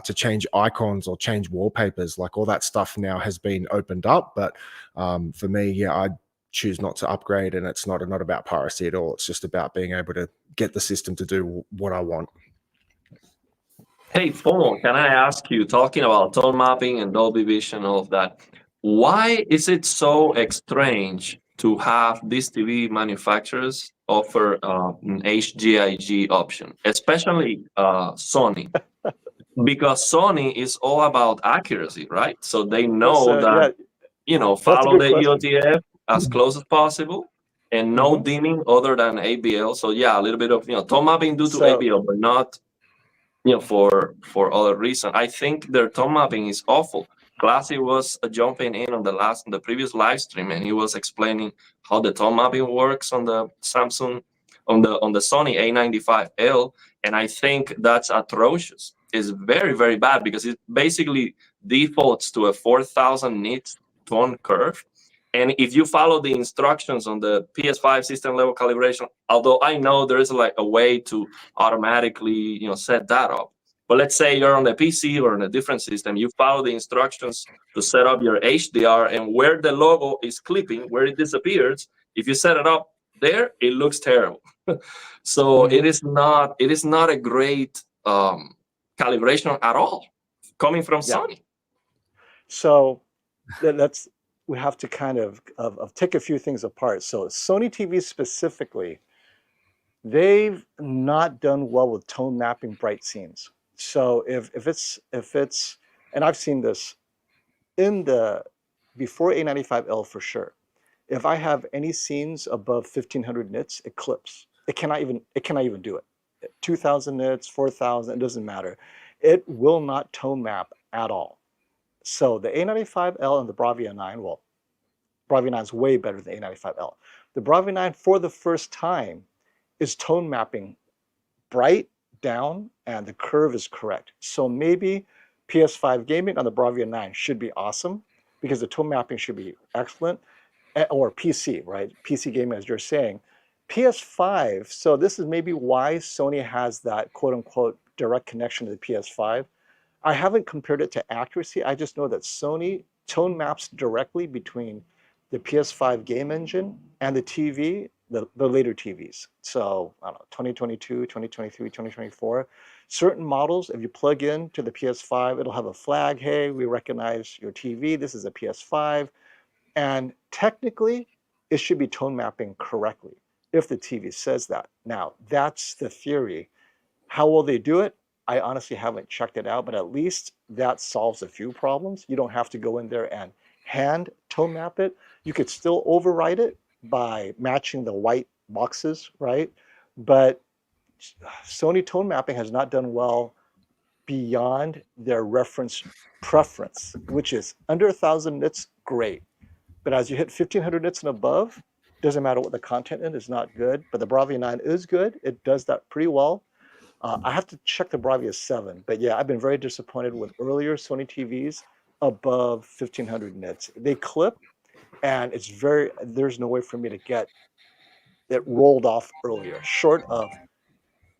S4: to change icons or change wallpapers. Like all that stuff now has been opened up, but for me, I choose not to upgrade, and it's not about piracy at all. It's just about being able to get the system to do what I want.
S3: Hey, FOMO, can I ask you, talking about tone mapping and Dolby Vision, all of that, why is it so strange to have these TV manufacturers offer an HGIG option, especially Sony? Because Sony is all about accuracy, right? So they know that, you know, follow the EOTF as close as possible, and no dimming other than ABL. So yeah, a little bit of, you know, tone mapping due to ABL, but not, you know, for other reason. I think their tone mapping is awful. Classy was jumping in on the previous live stream, and he was explaining how the tone mapping works on the Samsung, on the Sony A95L, and I think that's atrocious. It's very, very bad because it basically defaults to a 4,000 nits tone curve. And if you follow the instructions on the PS5 system level calibration, although I know there is like a way to automatically, you know, set that up. But let's say you're on the PC or on a different system, you follow the instructions to set up your HDR, and where the logo is clipping, where it disappears, if you set it up there, it looks terrible. So it is not a great calibration at all, coming from Sony.
S2: So that's we have to kind of take a few things apart. So Sony TV specifically, they've not done well with tone mapping bright scenes. So if it's, and I've seen this in the before A95L for sure. If I have any scenes above 1500 nits, it clips. It cannot even do it. 2000 nits, 4000, it doesn't matter. It will not tone map at all. So the A95L and the Bravia 9, well, Bravia 9 is way better than A95L. The Bravia 9 for the first time is tone mapping bright down and the curve is correct. So maybe PS5 gaming on the Bravia 9 should be awesome because the tone mapping should be excellent. Or PC, right? PC gaming, as you're saying. PS5, so this is maybe why Sony has that quote unquote direct connection to the PS5. I haven't compared it to accuracy. I just know that Sony tone maps directly between the PS5 game engine and the TV, the later TVs. So, I don't know, 2022, 2023, 2024. Certain models, if you plug in to the PS5, it'll have a flag, hey, we recognize your TV, this is a PS5. And technically, it should be tone mapping correctly if the TV says that. Now, that's the theory. How will they do it? I honestly haven't checked it out, but at least that solves a few problems. You don't have to go in there and hand tone map it. You could still override it by matching the white boxes, right? But Sony tone mapping has not done well beyond their reference preference, which is under 1000 nits, great. But as you hit 1500 nits and above, doesn't matter what the content is not good. But the Bravia 9 is good. It does that pretty well. I have to check the Bravia 7. But yeah, I've been very disappointed with earlier Sony TVs above 1500 nits. They clip, and there's no way for me to get it rolled off earlier, short of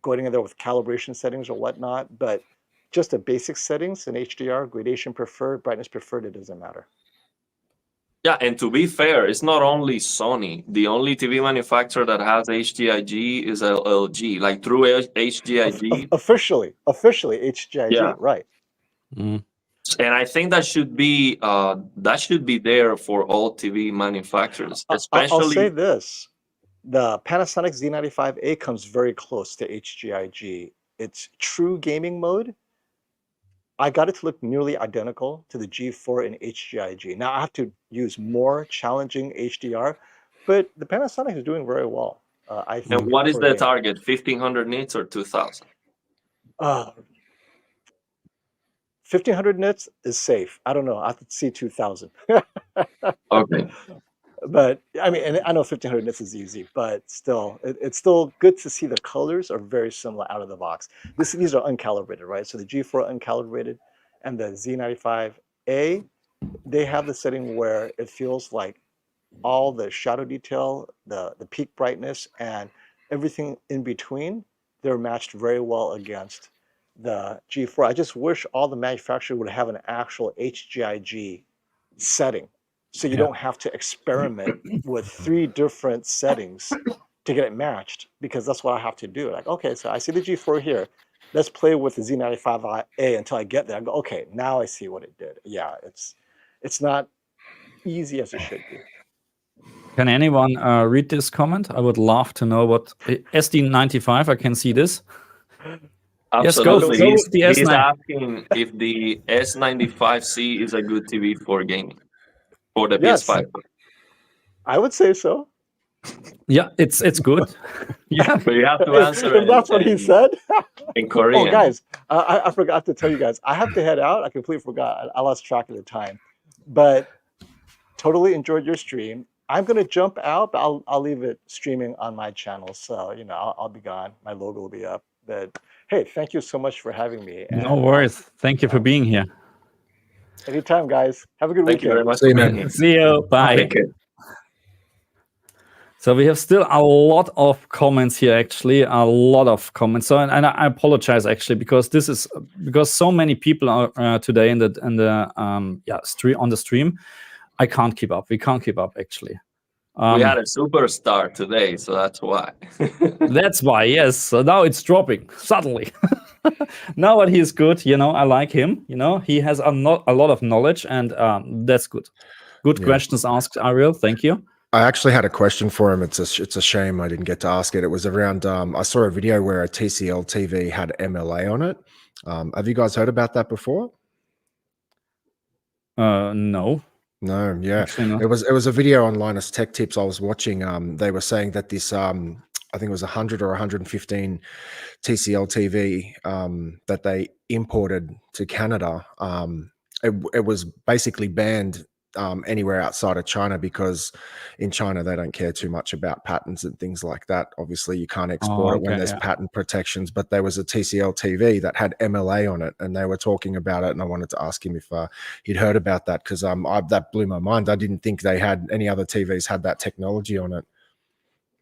S2: going in there with calibration settings or whatnot. But just the basic settings in HDR, gradation preferred, brightness preferred, it doesn't matter.
S3: Yeah, and to be fair, it's not only Sony. The only TV manufacturer that has HDIG is LG. Like through HDIG.
S2: Officially HDIG, yeah. Right.
S1: Mm.
S3: And I think that should be there for all TV manufacturers. Especially,
S2: I'll say this: the Panasonic Z95A comes very close to HDIG. It's true gaming mode. I got it to look nearly identical to the G4 in HDIG. Now I have to use more challenging HDR, but the Panasonic is doing very well. I think.
S3: And what is the target? 1500 nits or 2000?
S2: 1500 nits is safe. I don't know. I have to see 2000.
S3: Okay.
S2: But I mean, and I know 1500 nits is easy, but still, it's still good to see the colors are very similar out of the box. These are uncalibrated, right? So the G4 uncalibrated and the Z95A, they have the setting where it feels like all the shadow detail, the peak brightness, and everything in between, they're matched very well against the G4. I just wish all the manufacturers would have an actual HGIG setting. So you don't have to experiment with 3 different settings to get it matched, because that's what I have to do. Like, okay, so I see the G4 here. Let's play with the Z95A until I get there. I go, okay, now I see what it did. Yeah, it's not easy as it should be.
S1: Can anyone read this comment? I would love to know what SD95. I can see this.
S3: Absolutely.
S1: Yes, go.
S3: He's asking if the S95C is a good TV for gaming. For the PS5.
S2: I would say so.
S1: Yeah, it's good. Yeah,
S3: but you have to answer.
S2: If that's what he said.
S3: In Korean.
S2: Oh, guys, I forgot to tell you guys. I have to head out. I completely forgot. I lost track of the time. But totally enjoyed your stream. I'm gonna jump out, but I'll leave it streaming on my channel. So I'll be gone. My logo will be up. But hey, thank you so much for having me. And,
S1: no worries. Thank you for being here.
S2: Anytime, guys. Have a good weekend.
S3: Thank you very much.
S4: See you, man.
S1: See you. Bye.
S3: Thank you.
S1: So we have still a lot of comments here, actually, a lot of comments. So, and I apologize actually, because so many people are today in the stream on the stream. I can't keep up. We can't keep up actually.
S3: We had a superstar today, so that's why.
S1: That's why, yes. So now it's dropping suddenly. Now what he is good, I like him. He has a lot of knowledge, and that's good. Good questions asked, Ariel. Thank you.
S4: I actually had a question for him. It's a shame I didn't get to ask it. It was around, I saw a video where a TCL TV had MLA on it. Have you guys heard about that before?
S1: No.
S4: No, yeah. It was a video on Linus Tech Tips I was watching. They were saying that this, I think it was 100 or 115 TCL TV that they imported to Canada. It was basically banned anywhere outside of China, because in China they don't care too much about patents and things like that. Obviously you can't export it when there's patent protections, but there was a TCL TV that had MLA on it, and they were talking about it, and I wanted to ask him if he'd heard about that, because that blew my mind. I didn't think they had any other TVs had that technology on it.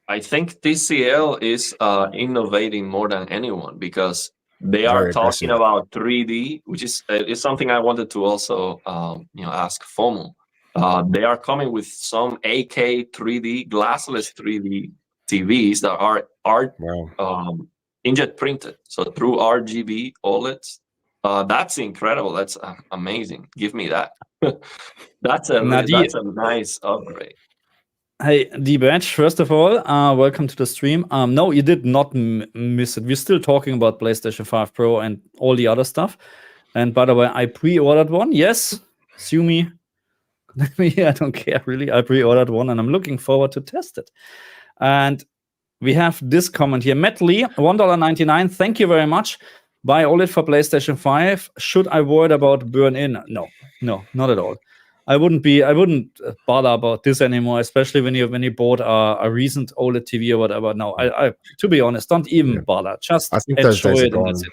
S3: I think TCL is innovating more than anyone, because they are talking about 3D, which is something I wanted to also ask FOMO. They are coming with some AK 3D, glassless 3D TVs that are inkjet printed, so through RGB OLEDs. That's incredible. That's amazing. Give me that. That's a nice upgrade.
S1: Hey, D-Badge, first of all, welcome to the stream. No, you did not miss it. We're still talking about PlayStation 5 Pro and all the other stuff. And by the way, I pre-ordered one. Yes, sue me. I don't care, really. I pre-ordered one, and I'm looking forward to test it. And we have this comment here. Matt Lee, $1.99. Thank you very much. Buy OLED for PlayStation 5. Should I worry about burn-in? No, not at all. I wouldn't bother about this anymore, especially when you bought a recent OLED TV or whatever. No, I to be honest, don't even bother. Just enjoy it, and that's it.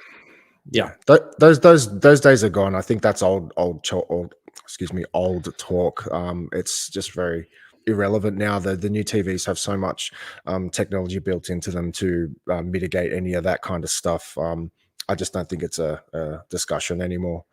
S1: Yeah,
S4: those days are gone. I think that's old talk. It's just very irrelevant now. The new TVs have so much technology built into them to mitigate any of that kind of stuff. I just don't think it's a discussion anymore.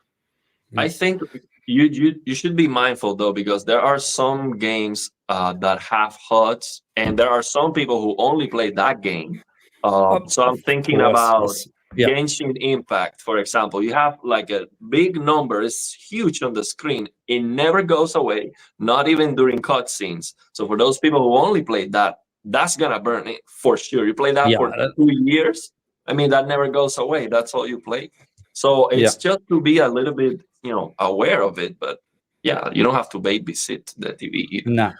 S3: I think you should be mindful, though, because there are some games that have HUDs, and there are some people who only play that game. So I'm thinking about Genshin Impact, for example. You have like a big number, it's huge on the screen. It never goes away, not even during cutscenes. So for those people who only play that, that's gonna burn it for sure. You play that for 2 years. I mean, that never goes away. That's all you play. So it's just to be a little bit, aware of it. But yeah, you don't have to babysit the TV either.
S1: No.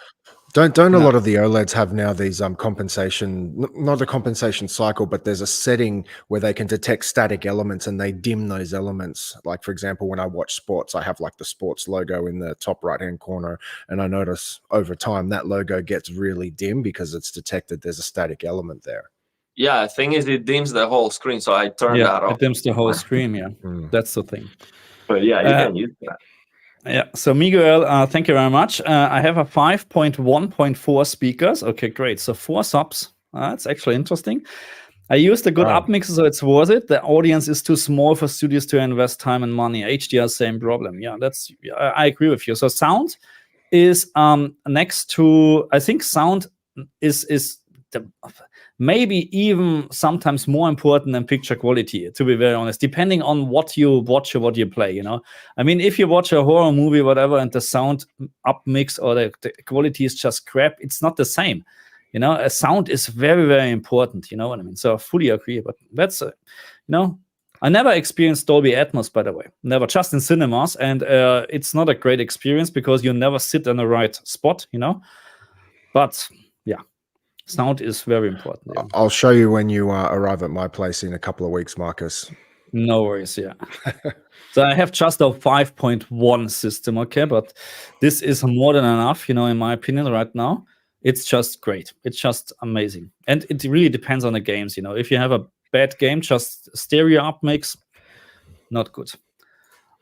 S4: Don't a lot of the OLEDs have now these compensation, not a compensation cycle, but there's a setting where they can detect static elements and they dim those elements. Like, for example, when I watch sports, I have like the sports logo in the top right-hand corner, and I notice over time that logo gets really dim because it's detected there's a static element there.
S3: Yeah, the thing is, it dims the whole screen, so I turned that off.
S1: It dims the whole screen, That's the thing.
S3: But yeah, you can use that.
S1: Yeah, so Miguel, thank you very much. I have a 5.1.4 speakers. Okay, great. So 4 subs. That's actually interesting. I used a good upmixer, so it's worth it. The audience is too small for studios to invest time and money. HDR, same problem. Yeah, I agree with you. So sound is next to, I think sound is maybe even sometimes more important than picture quality, to be very honest, depending on what you watch or what you play, I mean, if you watch a horror movie, whatever, and the sound upmix or the quality is just crap, it's not the same. A sound is very, very important. You know what I mean? So I fully agree. But that's, I never experienced Dolby Atmos, by the way. Never, just in cinemas. And it's not a great experience because you never sit in the right spot, But yeah. Sound is very important. Yeah.
S4: I'll show you when you arrive at my place in a couple of weeks, Marcus.
S1: No worries, yeah. So I have just a 5.1 system, okay? But this is more than enough, in my opinion, right now. It's just great. It's just amazing. And it really depends on the games, If you have a bad game, just stereo upmix, not good.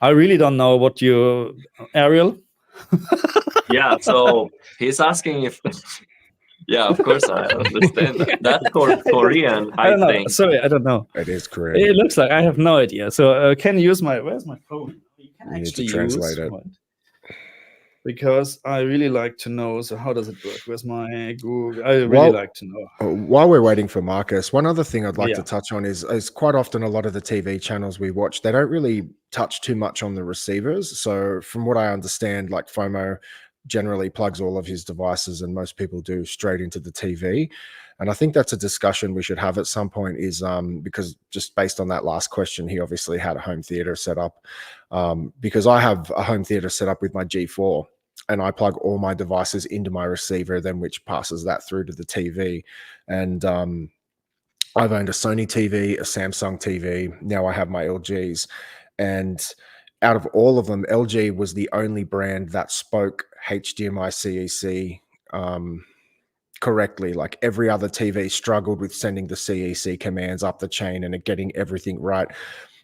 S1: I really don't know what you... Ariel?
S3: Yeah, so he's asking if... Yeah, of course, I understand that. That's Korean, I think.
S1: Sorry, I don't know.
S4: It is Korean.
S1: It looks like I have no idea. So can you use where's my phone? You can
S4: actually translate it.
S1: Because I really like to know. So how does it work? Where's my Google? I really like to know.
S4: While we're waiting for Marcus, one other thing I'd like to touch on is quite often a lot of the TV channels we watch, they don't really touch too much on the receivers. So from what I understand, like FOMO generally plugs all of his devices, and most people do, straight into the TV. And I think that's a discussion we should have at some point, is because just based on that last question, he obviously had a home theater set up, because I have a home theater set up with my G4, and I plug all my devices into my receiver, then which passes that through to the TV. And I've owned a Sony TV, a Samsung TV. Now I have my LGs. And out of all of them, LG was the only brand that spoke HDMI CEC correctly. Like every other TV struggled with sending the CEC commands up the chain and getting everything right.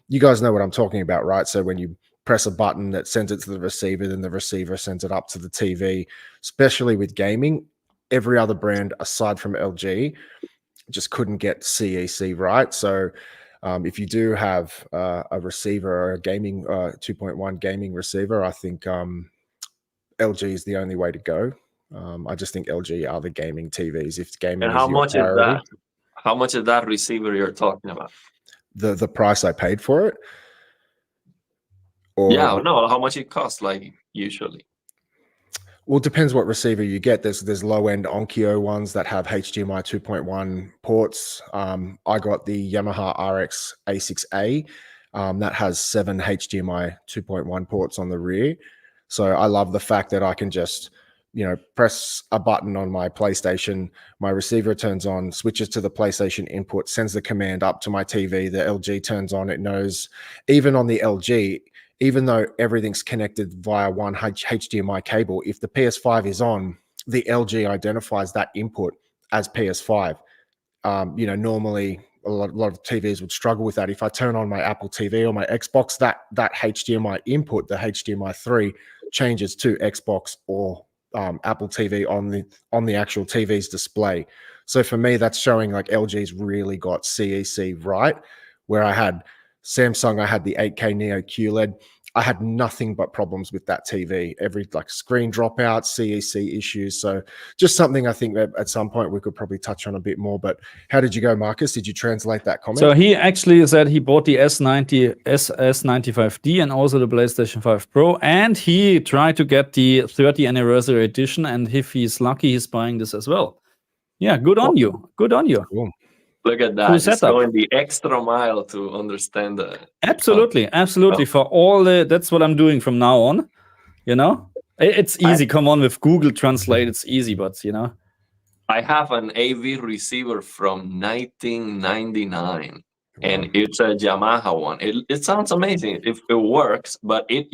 S4: You guys know what I'm talking about, right? So when you press a button that sends it to the receiver, then the receiver sends it up to the TV, especially with gaming, every other brand aside from LG just couldn't get CEC right. So if you do have a receiver or a gaming 2.1 gaming receiver, I think LG is the only way to go. I just think LG are the gaming TVs. If gaming,
S3: and how
S4: is your
S3: much
S4: priority,
S3: is that? How much is that receiver you're talking about?
S4: The price I paid for it? Or
S3: yeah, no, how much it costs, like usually?
S4: Well, it depends what receiver you get. There's low-end Onkyo ones that have HDMI 2.1 ports. I got the Yamaha RX A6A that has 7 HDMI 2.1 ports on the rear. So I love the fact that I can just, press a button on my PlayStation, my receiver turns on, switches to the PlayStation input, sends the command up to my TV, the LG turns on, it knows. Even on the LG, even though everything's connected via one HDMI cable, if the PS5 is on, the LG identifies that input as PS5. Normally a lot of TVs would struggle with that. If I turn on my Apple TV or my Xbox, that HDMI input, the HDMI 3, changes to Xbox or Apple TV on the actual TV's display. So for me, that's showing like LG's really got CEC right. Where I had Samsung, I had the 8K Neo QLED. I had nothing but problems with that TV. Every screen dropouts, CEC issues. So just something I think that at some point we could probably touch on a bit more. But how did you go, Marcus? Did you translate that comment?
S1: So he actually said he bought the S95D and also the PlayStation 5 Pro, and he tried to get the 30th anniversary edition. And if he's lucky, he's buying this as well. Yeah, good on you. Good on you.
S4: Cool.
S3: Look at that.
S1: Cool
S3: It's
S1: setup.
S3: going the extra mile to understand the
S1: Absolutely. For all that's what I'm doing from now on. It's easy. Come on, with Google Translate, it's easy, but
S3: I have an AV receiver from 1999, and it's a Yamaha one. It sounds amazing if it works, but it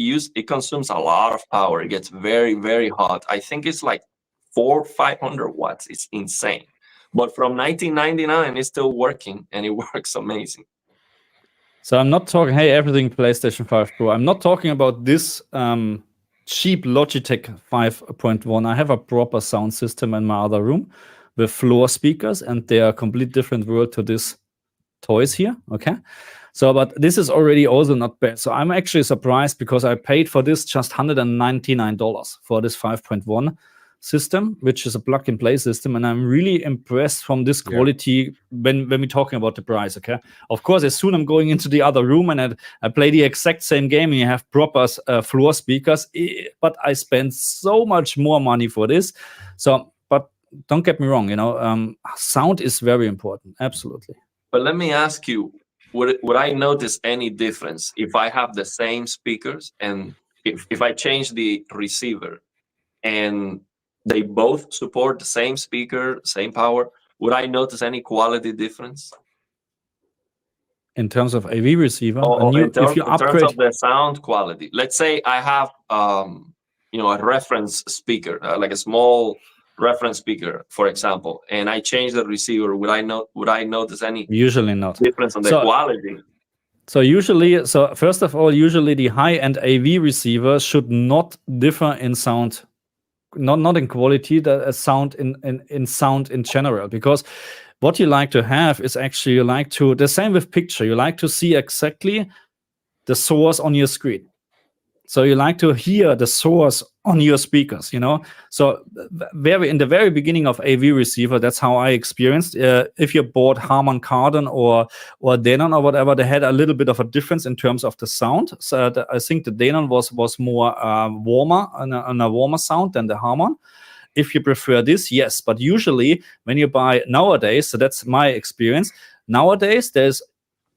S3: consumes a lot of power. It gets very, very hot. I think it's like 400-500 watts. It's insane. But from 1999, it's still working, and it works amazing.
S1: So I'm not talking, hey, everything PlayStation 5 Pro. I'm not talking about this cheap Logitech 5.1. I have a proper sound system in my other room with floor speakers, and they are a complete different world to this toys here, okay? So, but this is already also not bad. So I'm actually surprised because I paid for this just $199 for this 5.1 system, which is a plug-and-play system, and I'm really impressed from this quality when we're talking about the price, okay? Of course, as soon I'm going into the other room and I play the exact same game and you have proper floor speakers, but I spend so much more money for this. So, but don't get me wrong, sound is very important, absolutely.
S3: But let me ask you, would I notice any difference if I have the same speakers and if I change the receiver and they both support the same speaker, same power? Would I notice any quality difference?
S1: In terms of AV receiver?
S3: In terms of the sound quality. Let's say I have a reference speaker, like a small reference speaker, for example, and I change the receiver. Would I notice any
S1: usually not
S3: difference on the quality?
S1: So first of all, usually the high-end AV receiver should not differ in sound. Not in quality, the sound in sound in general, because what you like to have is actually the same with picture. You like to see exactly the source on your screen. So you like to hear the source on your speakers, you know. So in the very beginning of AV receiver, that's how I experienced. If you bought Harman Kardon or Denon or whatever, they had a little bit of a difference in terms of the sound. So I think the Denon was more warmer and a warmer sound than the Harman. If you prefer this, yes. But usually when you buy nowadays, so that's my experience. Nowadays there's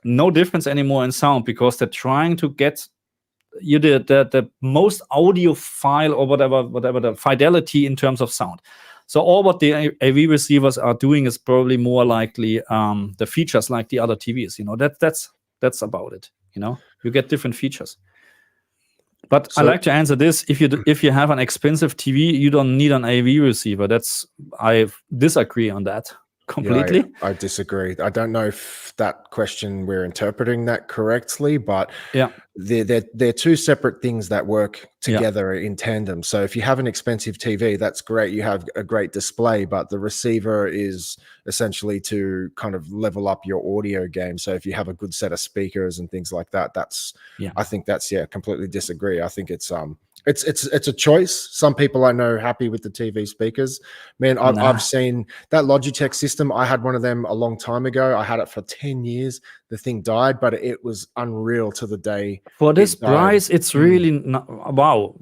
S1: no difference anymore in sound because they're trying to get you the most audiophile or whatever the fidelity in terms of sound. So all what the AV receivers are doing is probably more likely the features like the other TVs. You know, that's about it. You know, you get different features. But I like to answer this: if you have an expensive TV, you don't need an AV receiver. I disagree on that completely.
S4: Yeah, I disagree. I don't know if that question we're interpreting that correctly, but
S1: yeah,
S4: they're two separate things that work together in tandem. So if you have an expensive TV, that's great. You have a great display, but the receiver is essentially to kind of level up your audio game. So if you have a good set of speakers and things like that, I think that's completely disagree. I think it's a choice. Some people I know happy with the TV speakers. Man, I've seen that Logitech system. I had one of them a long time ago. I had it for 10 years. The thing died, but it was unreal to the day.
S1: For this price, it's really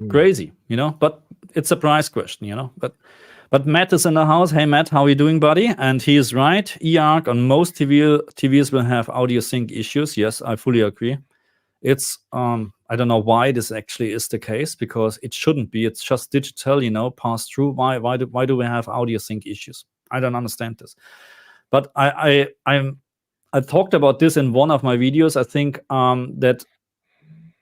S1: crazy, you know. But it's a price question, you know. But Matt is in the house. Hey Matt, how are you doing, buddy? And he is right. eARC on most TVs will have audio sync issues. Yes, I fully agree. It's I don't know why this actually is the case, because it shouldn't be. It's just digital, you know, pass through. Why do we have audio sync issues? I don't understand this. But I talked about this in one of my videos. I think that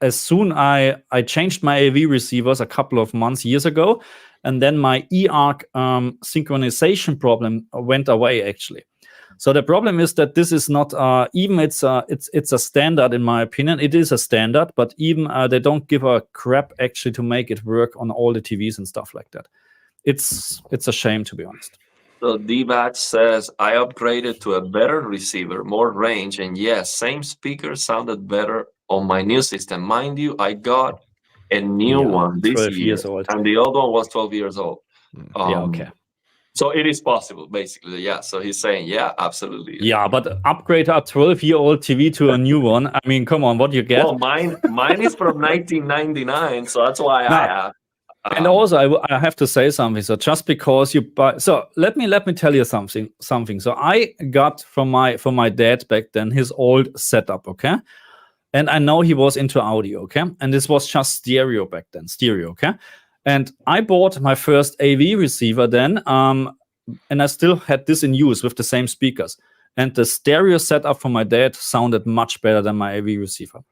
S1: as soon I changed my AV receivers a couple of years ago, and then my eARC synchronization problem went away actually. So the problem is that this is not even it's a standard in my opinion. It is a standard, but even they don't give a crap actually to make it work on all the TVs and stuff like that. It's a shame, to be honest.
S3: So D-Batch says, I upgraded to a better receiver, more range, and yes, same speaker sounded better on my new system. Mind you, I got a new one this
S1: 12
S3: year,
S1: years old.
S3: and the old one was 12 years old.
S1: Okay.
S3: So it is possible, basically. Yeah. So he's saying, yeah, absolutely.
S1: Yeah, but upgrade a 12-year-old TV to a new one. I mean, come on, what you get?
S3: Well, mine is from 1999, so that's why I have.
S1: And also, I have to say something. So just because you buy, so let me tell you something. So I got from my dad back then his old setup, okay, and I know he was into audio, okay, and this was just stereo back then, okay. And I bought my first AV receiver then, and I still had this in use with the same speakers. And the stereo setup for my dad sounded much better than my AV receiver,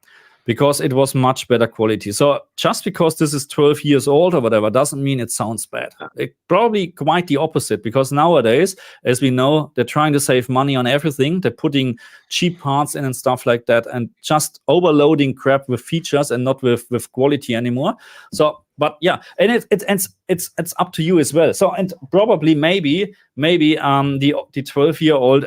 S1: because it was much better quality. So just because this is 12 years old or whatever doesn't mean it sounds bad. It probably quite the opposite, because nowadays, as we know, they're trying to save money on everything. They're putting cheap parts in and stuff like that, and just overloading crap with features and not with quality anymore. So, but yeah, and it's up to you as well. So, and probably maybe the 12-year-old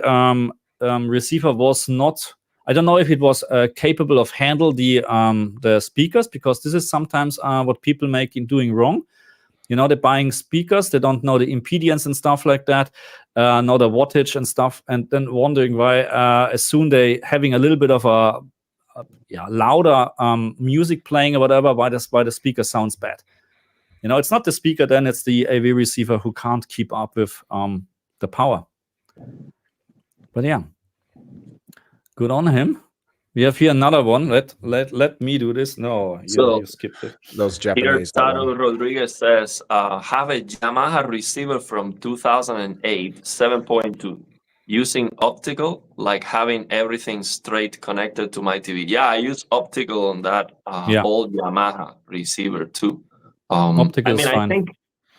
S1: receiver was not. I don't know if it was capable of handle the speakers, because this is sometimes what people doing wrong. You know, they're buying speakers, they don't know the impedance and stuff like that, know the wattage and stuff, and then wondering why as soon they having a little bit of a louder music playing or whatever, why the speaker sounds bad. You know, it's not the speaker, then it's the AV receiver who can't keep up with the power. But yeah. Good on him. We have here another one. Let me do this. No, you skipped it.
S4: Those Japanese.
S3: Here, Taro Rodriguez says, have a Yamaha receiver from 2008, 7.2, using optical, like having everything straight connected to my TV. Yeah, I use optical on that old Yamaha receiver too.
S1: Optical is fine.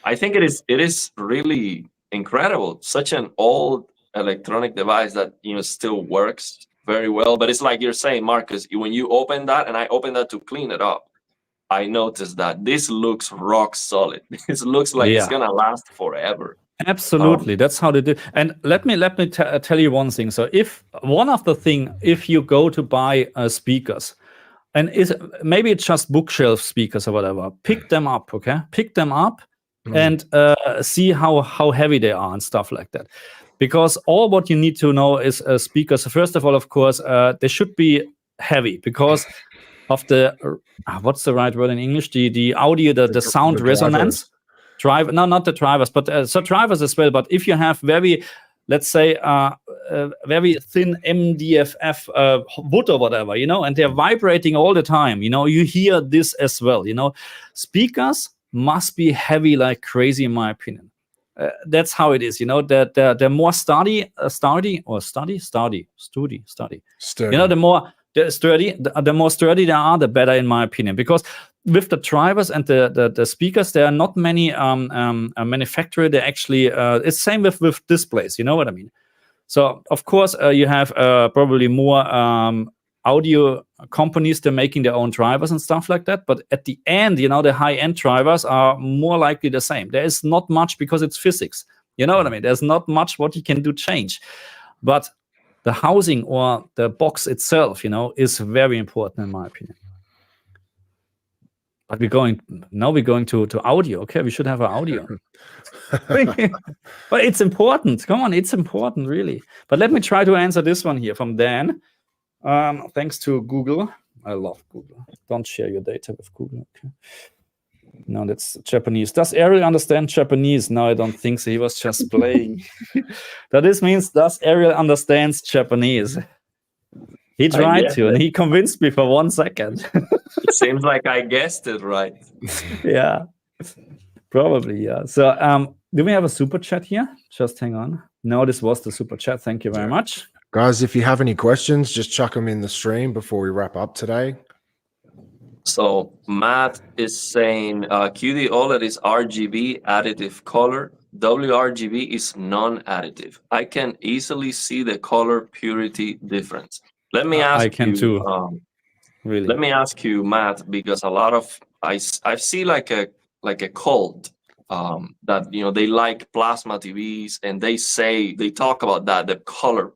S3: I think it is really incredible. Such an old electronic device that still works very well. But it's like you're saying, Marcus, when you open that, and I open that to clean it up, I noticed that this looks rock solid. This looks like it's gonna last forever.
S1: Absolutely, that's how they do. And let me tell you one thing. So if you go to buy speakers, and maybe it's just bookshelf speakers or whatever. Pick them up, okay? Pick them up and see how heavy they are and stuff like that. Because all what you need to know is speakers. First of all, of course, they should be heavy because of the what's the right word in English? The audio, the sound resonance. No, not the drivers, but so drivers as well. But if you have very, let's say, very thin MDF wood or whatever, and they're vibrating all the time, you hear this as well. Speakers must be heavy like crazy, in my opinion. That's how it is. The more sturdy. The more sturdy they are, the better, in my opinion. Because with the drivers and the speakers, there are not many manufacturers. They actually it's same with displays. You know what I mean? So of course you have probably more audio companies. They're making their own drivers and stuff like that. But at the end, the high-end drivers are more likely the same. There is not much because it's physics. You know what I mean? There's not much what you can do change. But the housing or the box itself, is very important in my opinion. But we're going to audio. Okay, we should have an audio. But it's important. Come on, it's important, really. But let me try to answer this one here from Dan. Thanks to Google. I love Google. Don't share your data with Google. Okay. No, that's Japanese. Does Ariel understand Japanese? No, I don't think so. He was just playing. So this means, does Ariel understands Japanese? He tried to, and he convinced me for 1 second.
S3: It seems like I guessed it right.
S1: Yeah, probably, yeah. So do we have a super chat here? Just hang on. No, this was the super chat. Thank you very much.
S4: Guys, if you have any questions, just chuck them in the stream before we wrap up today.
S3: So Matt is saying QD OLED is RGB additive color. WRGB is non-additive. I can easily see the color purity difference. Let me ask
S1: I can too. Really.
S3: Let me ask you, Matt, because a lot of I see like a cult that they like plasma TVs, and they talk about that the color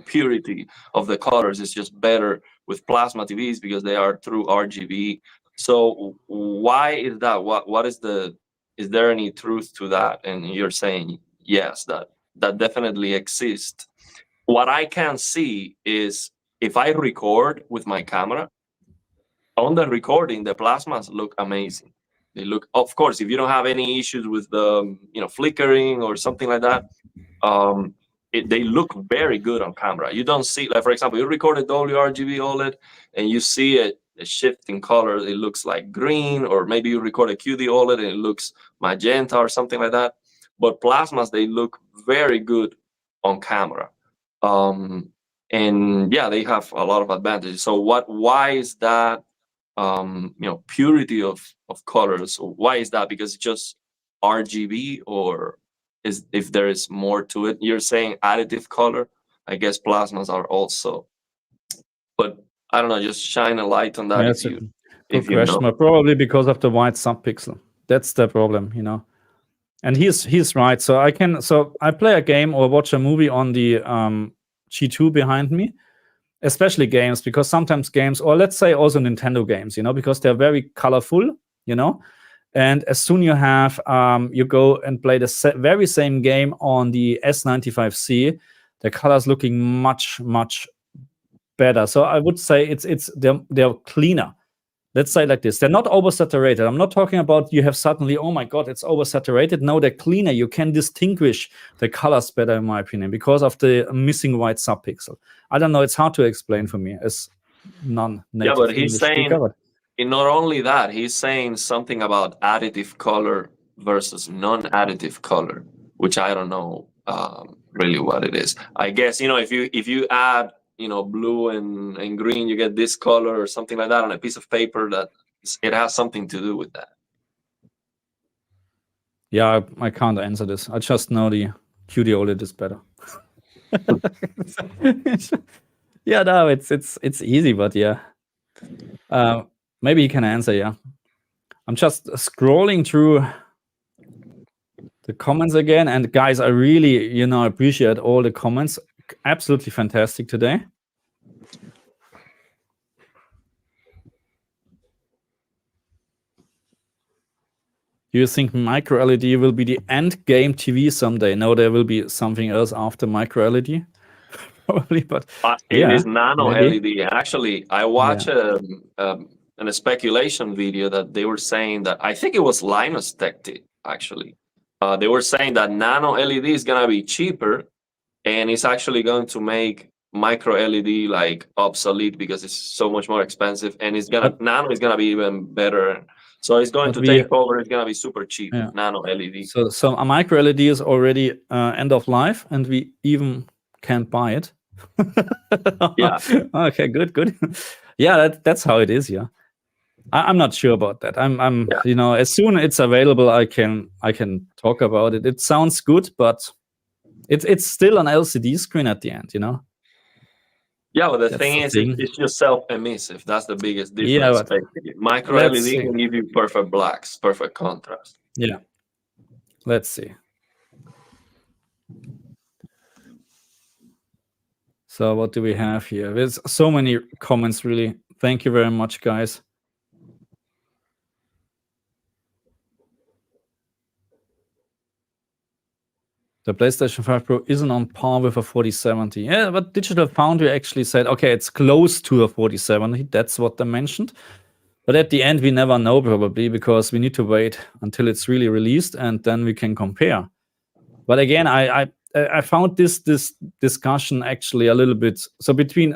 S3: purity of the colors is just better with plasma TVs because they are through RGB. So why is that? What is there any truth to that? And you're saying yes, that definitely exists. What I can see is if I record with my camera, on the recording, the plasmas look amazing. They look, of course, if you don't have any issues with the flickering or something like that, they look very good on camera. You don't see, like, for example, you record a WRGB OLED and you see a shift in color. It looks like green, or maybe you record a QD OLED and it looks magenta or something like that. But plasmas, they look very good on camera. And yeah, they have a lot of advantages. So why is that, purity of colors? Why is that? Because it's just RGB, or if there is more to it? You're saying additive color. I guess plasmas are also, but I don't know, just shine a light on that.
S1: That's if you know. Probably because of the white subpixel. That's the problem, And he's right. So I play a game or watch a movie on the G2 behind me, especially games, because sometimes games, or let's say also Nintendo games, because they're very colorful, And as soon you have, you go and play the very same game on the S95C, the colors looking much, much better. So I would say they're cleaner. Let's say like this. They're not oversaturated. I'm not talking about you have suddenly, oh my God, it's oversaturated. No, they're cleaner. You can distinguish the colors better, in my opinion, because of the missing white subpixel. I don't know. It's hard to explain for me as non-native.
S3: Yeah, but he's
S1: English
S3: saying,
S1: speaker,
S3: not only that, he's saying something about additive color versus non-additive color, which I don't know really what it is. I guess, if you add blue and green, you get this color or something like that on a piece of paper, that it has something to do with that.
S1: Yeah, I can't answer this. I just know the QD OLED is better. Yeah, no, it's easy, but yeah. Maybe you can answer, yeah. I'm just scrolling through the comments again, and guys, I really, appreciate all the comments. Absolutely fantastic today. Do you think micro LED will be the end game TV someday? No, there will be something else after micro LED, probably. But
S3: it is nano
S1: maybe.
S3: LED. Actually, I watched a speculation video that they were saying that, I think it was Linus Tech Tip, actually. They were saying that nano LED is gonna be cheaper, and it's actually going to make micro LED like obsolete because it's so much more expensive, and nano is gonna be even better. So it's going to take over. It's gonna be super cheap. Nano LED.
S1: So a micro LED is already end of life, and we even can't buy it.
S3: Yeah.
S1: Okay. Good. Yeah. That's how it is. Yeah. I'm not sure about that. I'm you know, as soon as it's available, I can talk about it. It sounds good, but it's still an LCD screen at the end. You know.
S3: Yeah, but the thing is, it's just self-emissive. That's the biggest difference.
S1: Yeah, but
S3: micro LED can give you perfect blacks, perfect contrast.
S1: Yeah. Let's see. So what do we have here? There's so many comments, really. Thank you very much, guys. The PlayStation 5 Pro isn't on par with a 4070. Yeah, but Digital Foundry actually said, okay, it's close to a 4070. That's what they mentioned. But at the end, we never know, probably, because we need to wait until it's really released, and then we can compare. But again, I found this discussion actually a little bit, so between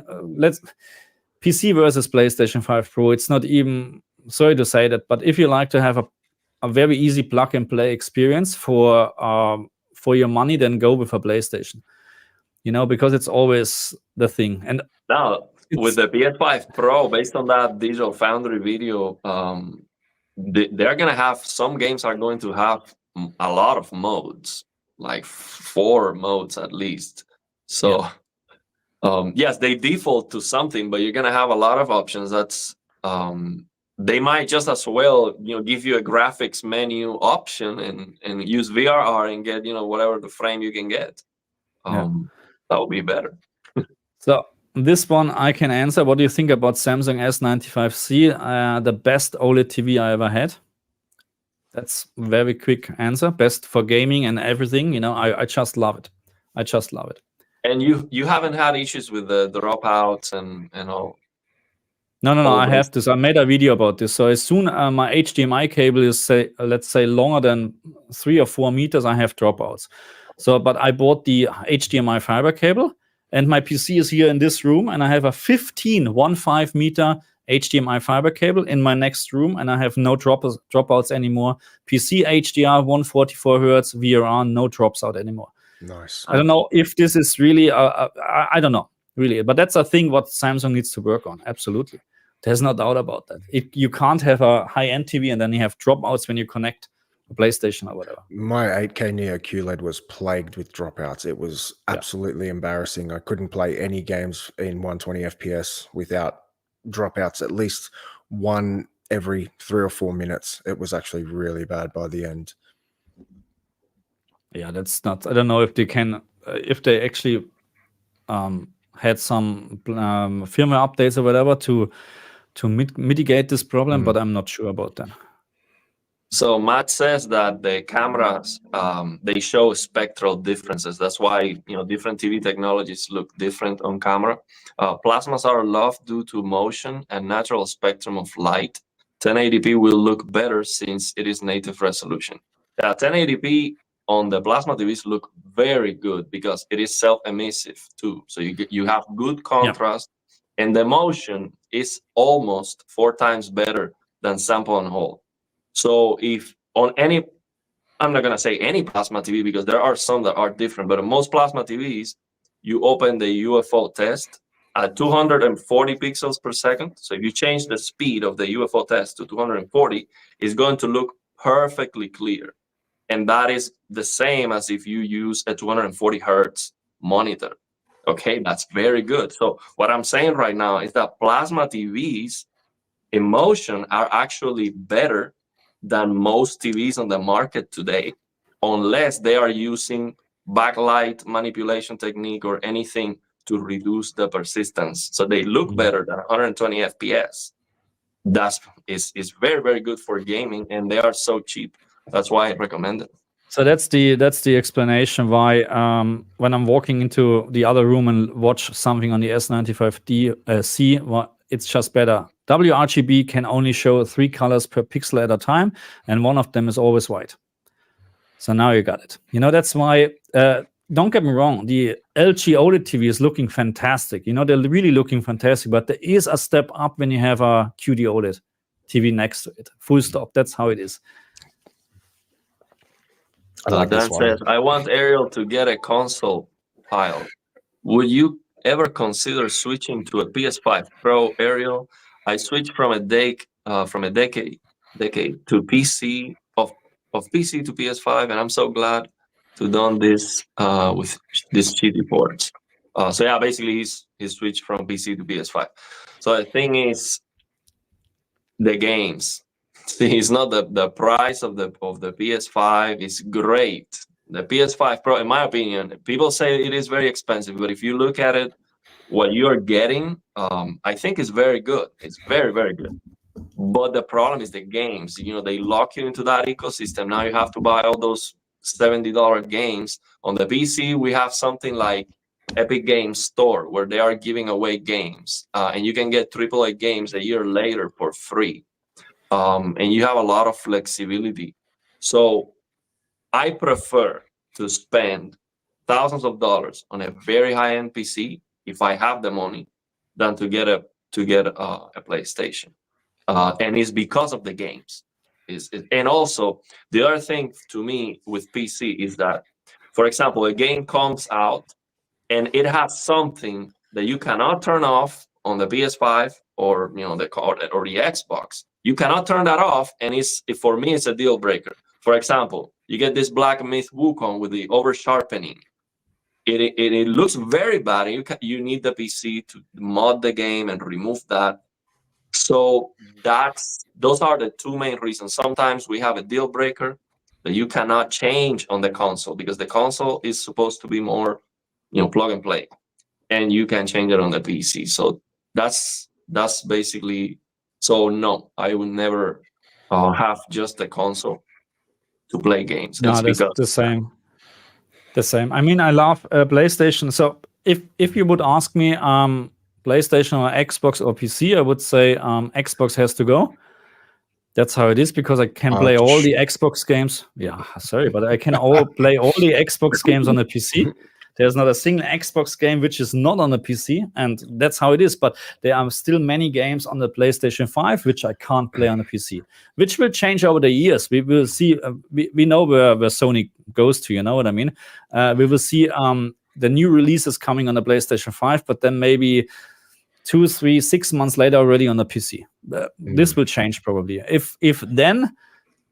S1: PC versus PlayStation 5 Pro, it's not even, sorry to say that, but if you like to have a very easy plug and play experience for your money, then go with a PlayStation, you know, because it's always the thing. And
S3: now with the PS5 Pro, based on that Digital Foundry video, they're gonna have, some games are going to have a lot of modes, like 4 modes at least. So yes, they default to something, but you're gonna have a lot of options. That's they might just as well, you know, give you a graphics menu option and use VRR and get, you know, whatever the frame you can get. That would be better.
S1: So this one I can answer. What do you think about Samsung S95C? The best OLED TV I ever had. That's a very quick answer. Best for gaming and everything. You know, I just love it. I just love it.
S3: And you haven't had issues with the dropouts and all?
S1: No, I have this. I made a video about this. So as soon my HDMI cable is, let's say, longer than 3 or 4 meters, I have dropouts. So, but I bought the HDMI fiber cable, and my PC is here in this room, and I have a 15 meter HDMI fiber cable in my next room, and I have no dropouts anymore. PC HDR 144 hertz VRR, no drops out anymore.
S4: Nice.
S1: I don't know if this is really I don't know really, but that's a thing what Samsung needs to work on. Absolutely, there's no doubt about that. You can't have a high-end TV and then you have dropouts when you connect a PlayStation or whatever.
S4: My 8K Neo QLED was plagued with dropouts. It was absolutely embarrassing. I couldn't play any games in 120 FPS without dropouts, at least one every 3 or 4 minutes. It was actually really bad by the end.
S1: Yeah, that's not, I don't know if they can, if they actually had some firmware updates or whatever to mitigate this problem, but I'm not sure about that.
S3: So Matt says that the cameras, they show spectral differences. That's why, you know, different TV technologies look different on camera. Plasmas are loved due to motion and natural spectrum of light. 1080p will look better since it is native resolution. 1080p on the plasma TVs look very good because it is self-emissive too. So you have good contrast, and the motion is almost 4 times better than sample and hold. So if on any, I'm not gonna say any plasma TV because there are some that are different, but in most plasma TVs, you open the UFO test at 240 pixels per second. So if you change the speed of the UFO test to 240, it's going to look perfectly clear. And that is the same as if you use a 240 hertz monitor. Okay, that's very good. So what I'm saying right now is that plasma TVs in motion are actually better than most TVs on the market today, unless they are using backlight manipulation technique or anything to reduce the persistence. So they look better than 120 FPS. That is very, very good for gaming, and they are so cheap. That's why I recommend it.
S1: So that's the explanation why when I'm walking into the other room and watch something on the S95C, well, it's just better. WRGB can only show 3 colors per pixel at a time, and one of them is always white. So now you got it. You know, that's why, don't get me wrong, the LG OLED TV is looking fantastic. You know, they're really looking fantastic, but there is a step up when you have a QD OLED TV next to it. Full stop. That's how it is.
S3: Dan says, I want Ariel to get a console pile. Would you ever consider switching to a PS5 Pro, Ariel? I switched from a decade to PC of PC to PS5, and I'm so glad to done this with these cheaty ports. So yeah, basically he switched from PC to PS5. So the thing is, the games. See, it's not the price of the PS5 is great. The PS5 Pro, in my opinion, people say it is very expensive, but if you look at it, what you're getting, I think is very good. It's very, very good. But the problem is the games. You know, they lock you into that ecosystem. Now you have to buy all those $70 games. On the PC, we have something like Epic Games Store, where they are giving away games, and you can get AAA games a year later for free. And you have a lot of flexibility. So I prefer to spend thousands of dollars on a very high-end PC if I have the money than to get a PlayStation. And it's because of the games. And also, the other thing to me with PC is that, for example, a game comes out and it has something that you cannot turn off on the PS5 or the Xbox. You cannot turn that off, and for me it's a deal breaker. For example, you get this Black Myth Wukong with the over sharpening. It looks very bad, and you need the PC to mod the game and remove that. So those are the 2 main reasons. Sometimes we have a deal breaker that you cannot change on the console, because the console is supposed to be more plug and play, and you can change it on the PC. So that's basically. So no, I would never have just a console to play games.
S1: No, that's the same. The same. I mean, I love PlayStation. So if you would ask me PlayStation or Xbox or PC, I would say Xbox has to go. That's how it is, because I can play all the Xbox games. Yeah, sorry, but I can play all the Xbox games on the PC. There's not a single Xbox game which is not on the PC, and that's how it is. But there are still many games on the PlayStation 5 which I can't play on the PC, which will change over the years. We will see. We know where Sony goes to. You know what I mean? We will see the new releases coming on the PlayStation 5, but then maybe 2, 3, 6 months later already on the PC. This will change probably. If then,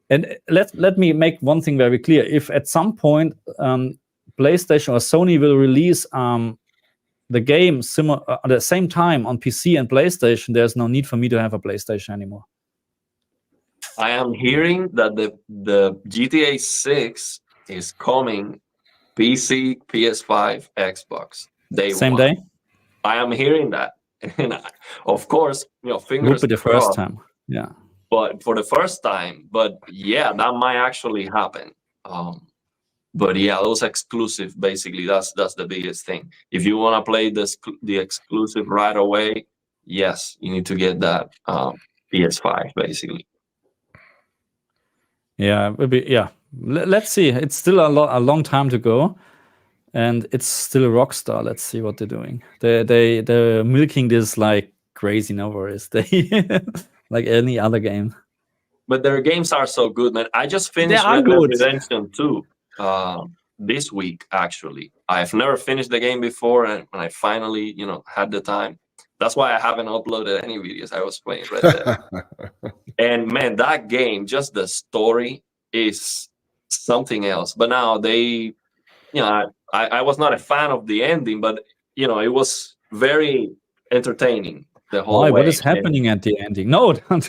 S1: and let me make one thing very clear. If at some point PlayStation or Sony will release the game at the same time on PC and PlayStation, there's no need for me to have a PlayStation anymore.
S3: I am hearing that the GTA 6 is coming PC, PS5, Xbox
S1: same day.
S3: I am hearing that, and of course, fingers
S1: would be the first time. Yeah,
S3: but for the first time. But yeah, that might actually happen. But yeah, those exclusive, basically, that's the biggest thing. If you want to play the exclusive right away, yes, you need to get that PS5, basically.
S1: Yeah, it will be. Yeah, let's see. It's still a long time to go, and it's still a Rockstar. Let's see what they're doing. They're milking this like crazy. No worries. They like any other game.
S3: But their games are so good, man. I just finished Red Dead Redemption 2. This week, actually. I've never finished the game before, and when I finally had the time, that's why I haven't uploaded any videos. I was playing Red Dead. And man, that game, just the story is something else. But now they, I was not a fan of the ending, but it was very entertaining the whole way.
S1: What is happening at the ending? No,
S3: no,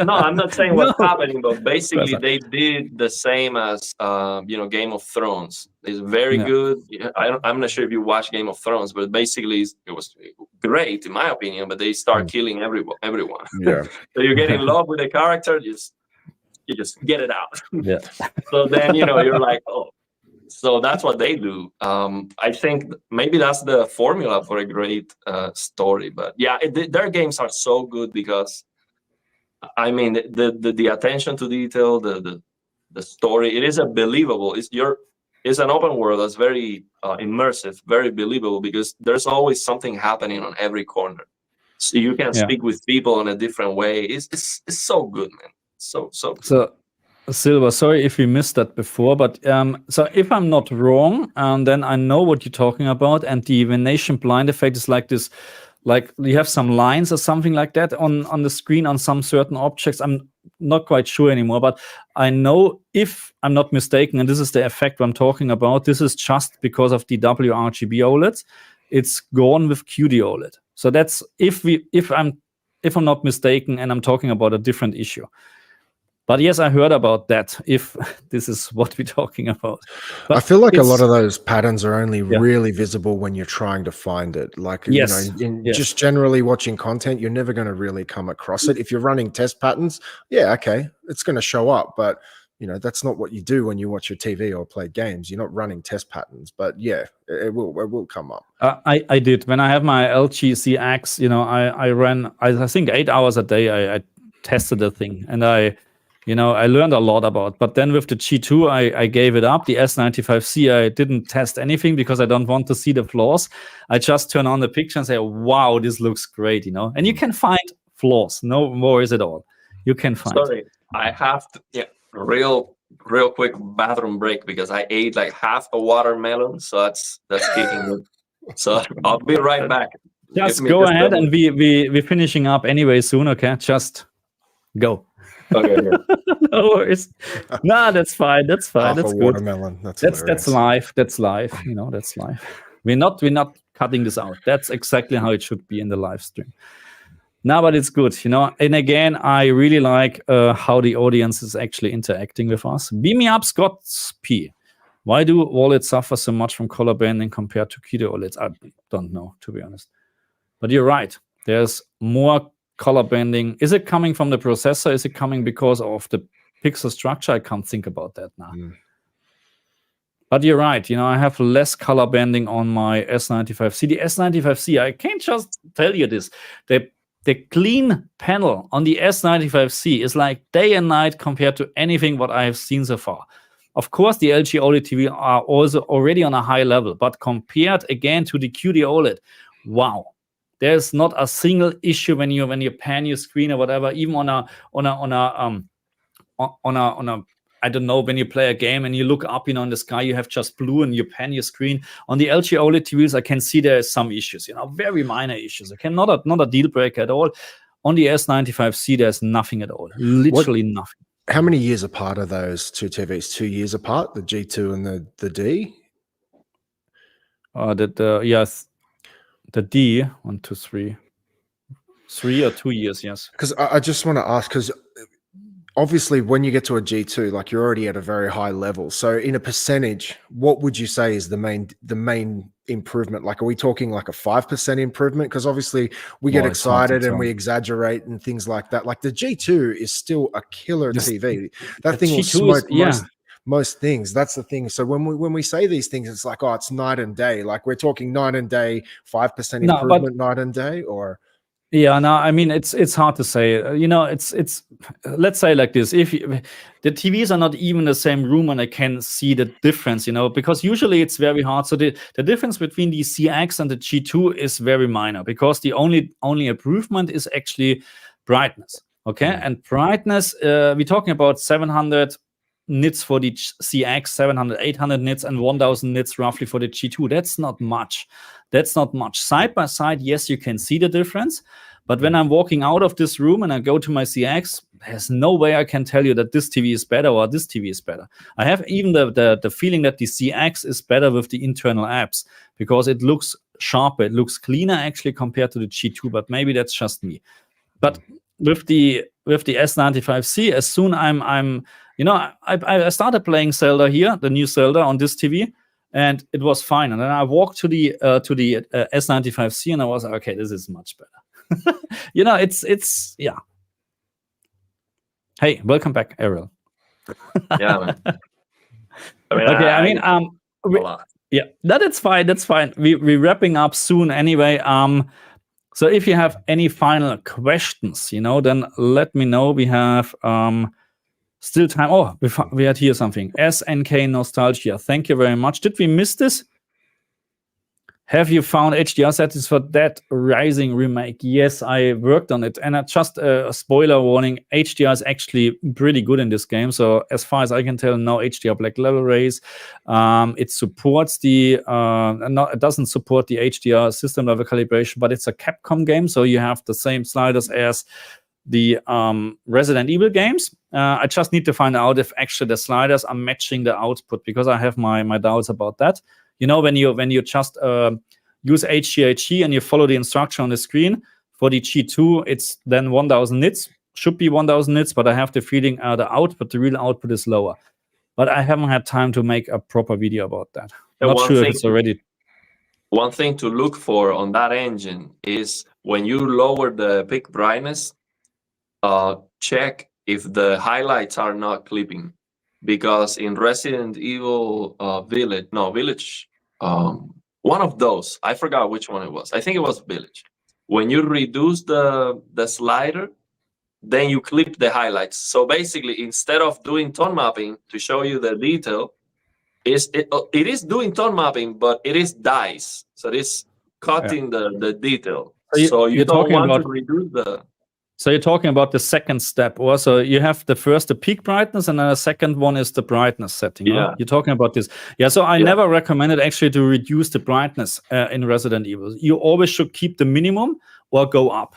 S3: I'm not saying what's happening, but basically they did the same as Game of Thrones. It's very good. I'm not sure if you watch Game of Thrones, but basically it was great in my opinion. But they start killing everyone. Yeah. So you get in love with the character, just just get it out.
S1: Yeah.
S3: So then, you're like, oh. So that's what they do. I think maybe that's the formula for a great story. But yeah, their games are so good because, I mean, the attention to detail, the story, it is a believable. It's an open world that's very immersive, very believable, because there's always something happening on every corner. So you can speak with people in a different way. It's so good, man. So good.
S1: So, Silver, sorry if we missed that before, but so if I'm not wrong, then I know what you're talking about, and the venation blind effect is like this, like you have some lines or something like that on the screen on some certain objects. I'm not quite sure anymore, but I know, if I'm not mistaken, and this is the effect I'm talking about, this is just because of the WRGB OLEDs. It's gone with QD OLED. So that's if I'm not mistaken, and I'm talking about a different issue. But yes, I heard about that, if this is what we're talking about. But
S4: I feel like a lot of those patterns are only really visible when you're trying to find it. Like, just generally watching content, you're never going to really come across it. If you're running test patterns, okay, it's going to show up. But, that's not what you do when you watch your TV or play games. You're not running test patterns. But yeah, it will come up.
S1: I did. When I have my LG CX, I ran, I think 8 hours a day. I tested the thing, and I learned a lot about. But then with the G2, I gave it up. The S95C, I didn't test anything because I don't want to see the flaws. I just turn on the picture and say, wow, this looks great, And you can find flaws. No worries at all. You can find.
S3: Sorry, I have to, real quick bathroom break, because I ate like half a watermelon. So that's kicking me. So I'll be right back.
S1: Just go ahead, and we're finishing up anyway soon, okay? Just go.
S3: Okay.
S1: No worries. No, that's fine. That's fine. That's good.
S4: Watermelon. That's
S1: life. That's life. That's life. We're not cutting this out. That's exactly how it should be in the live stream. No, but it's good, And again, I really like how the audience is actually interacting with us. Beam me up, Scott P. Why do OLEDs suffer so much from color banding compared to QD OLEDs? I don't know, to be honest. But you're right. There's more color banding. Is it coming from the processor? Is it coming because of the pixel structure? I can't think about that now. But you're right. I have less color banding on my S95C. The S95C, I can't just tell you this. The clean panel on the S95C is like day and night compared to anything what I have seen so far. Of course, the LG OLED TV are also already on a high level, but compared again to the QD OLED, wow. There's not a single issue when you pan your screen or whatever, even on a I don't know, when you play a game and you look up, in the sky, you have just blue and you pan your screen. On the LG OLED TVs, I can see there are some issues, very minor issues. Not a deal breaker at all. On the S95C, there's nothing at all, literally nothing.
S4: How many years apart are those two TVs? 2 years apart, the G2 and the D?
S1: Yes. The D, 1, 2, 3. 3 or 2 years, yes.
S4: Because I just want to ask, because obviously when you get to a G2, like, you're already at a very high level. So in a percentage, what would you say is the main improvement? Like, are we talking like a 5% improvement? Because obviously we get excited and we exaggerate and things like that. Like, the G2 is still a killer TV. That thing will smoke most things. That's the thing. So when we say these things, it's like, oh, it's night and day. Like, we're talking night and day, 5% improvement, night and day, or...
S1: Yeah, no, I mean, it's hard to say. It's let's say like this: if the TVs are not even in the same room, and I can see the difference, because usually it's very hard. So the difference between the CX and the G2 is very minor, because the only improvement is actually brightness. Okay, and brightness, we're talking about 700 nits for the CX, 700, 800 nits, and 1000 nits roughly for the G2. That's not much. Side by side, yes, you can see the difference. But when I'm walking out of this room and I go to my CX, there's no way I can tell you that this TV is better or this TV is better. I have even the feeling that the CX is better with the internal apps, because it looks sharper, it looks cleaner actually compared to the G2, but maybe that's just me. But with the S95C, as soon I started playing Zelda here, the new Zelda on this TV, and it was fine. And then I walked to the S95C, and I was like, okay, this is much better. It's Hey, welcome back, Ariel.
S3: Yeah, man. I mean,
S1: Okay, I mean, yeah, that's fine. That's fine. We're wrapping up soon anyway. So if you have any final questions, you know, then let me know. We have still time. Oh, we had here something. SNK Nostalgia. Thank you very much. Did we miss this? Have you found HDR settings for Dead Rising remake? Yes, I worked on it. And just a spoiler warning, HDR is actually pretty good in this game. So as far as I can tell, no HDR black level rays. It supports it doesn't support the HDR system level calibration, but it's a Capcom game. So you have the same sliders as the Resident Evil games. I just need to find out if actually the sliders are matching the output, because I have my doubts about that. You know, when you just use HDHG and you follow the instruction on the screen, for the G2, it's then 1000 nits, should be 1000 nits, but I have the feeling the real output is lower. But I haven't had time to make a proper video about that. Not sure if it's already.
S3: One thing to look for on that engine is when you lower the peak brightness, check if the highlights are not clipping. Because in Resident Evil Village, one of those, I forgot which one it was. I think it was Village. When you reduce the slider, then you clip the highlights. So basically, instead of doing tone mapping to show you the detail, it is doing tone mapping, but it is dice. So it is cutting the detail. So you don't want to reduce the...
S1: So you're talking about the second step. Also, you have the peak brightness, and then the second one is the brightness setting.
S3: Yeah.
S1: Right? You're talking about this. Yeah, so I never recommended actually to reduce the brightness in Resident Evil. You always should keep the minimum or go up,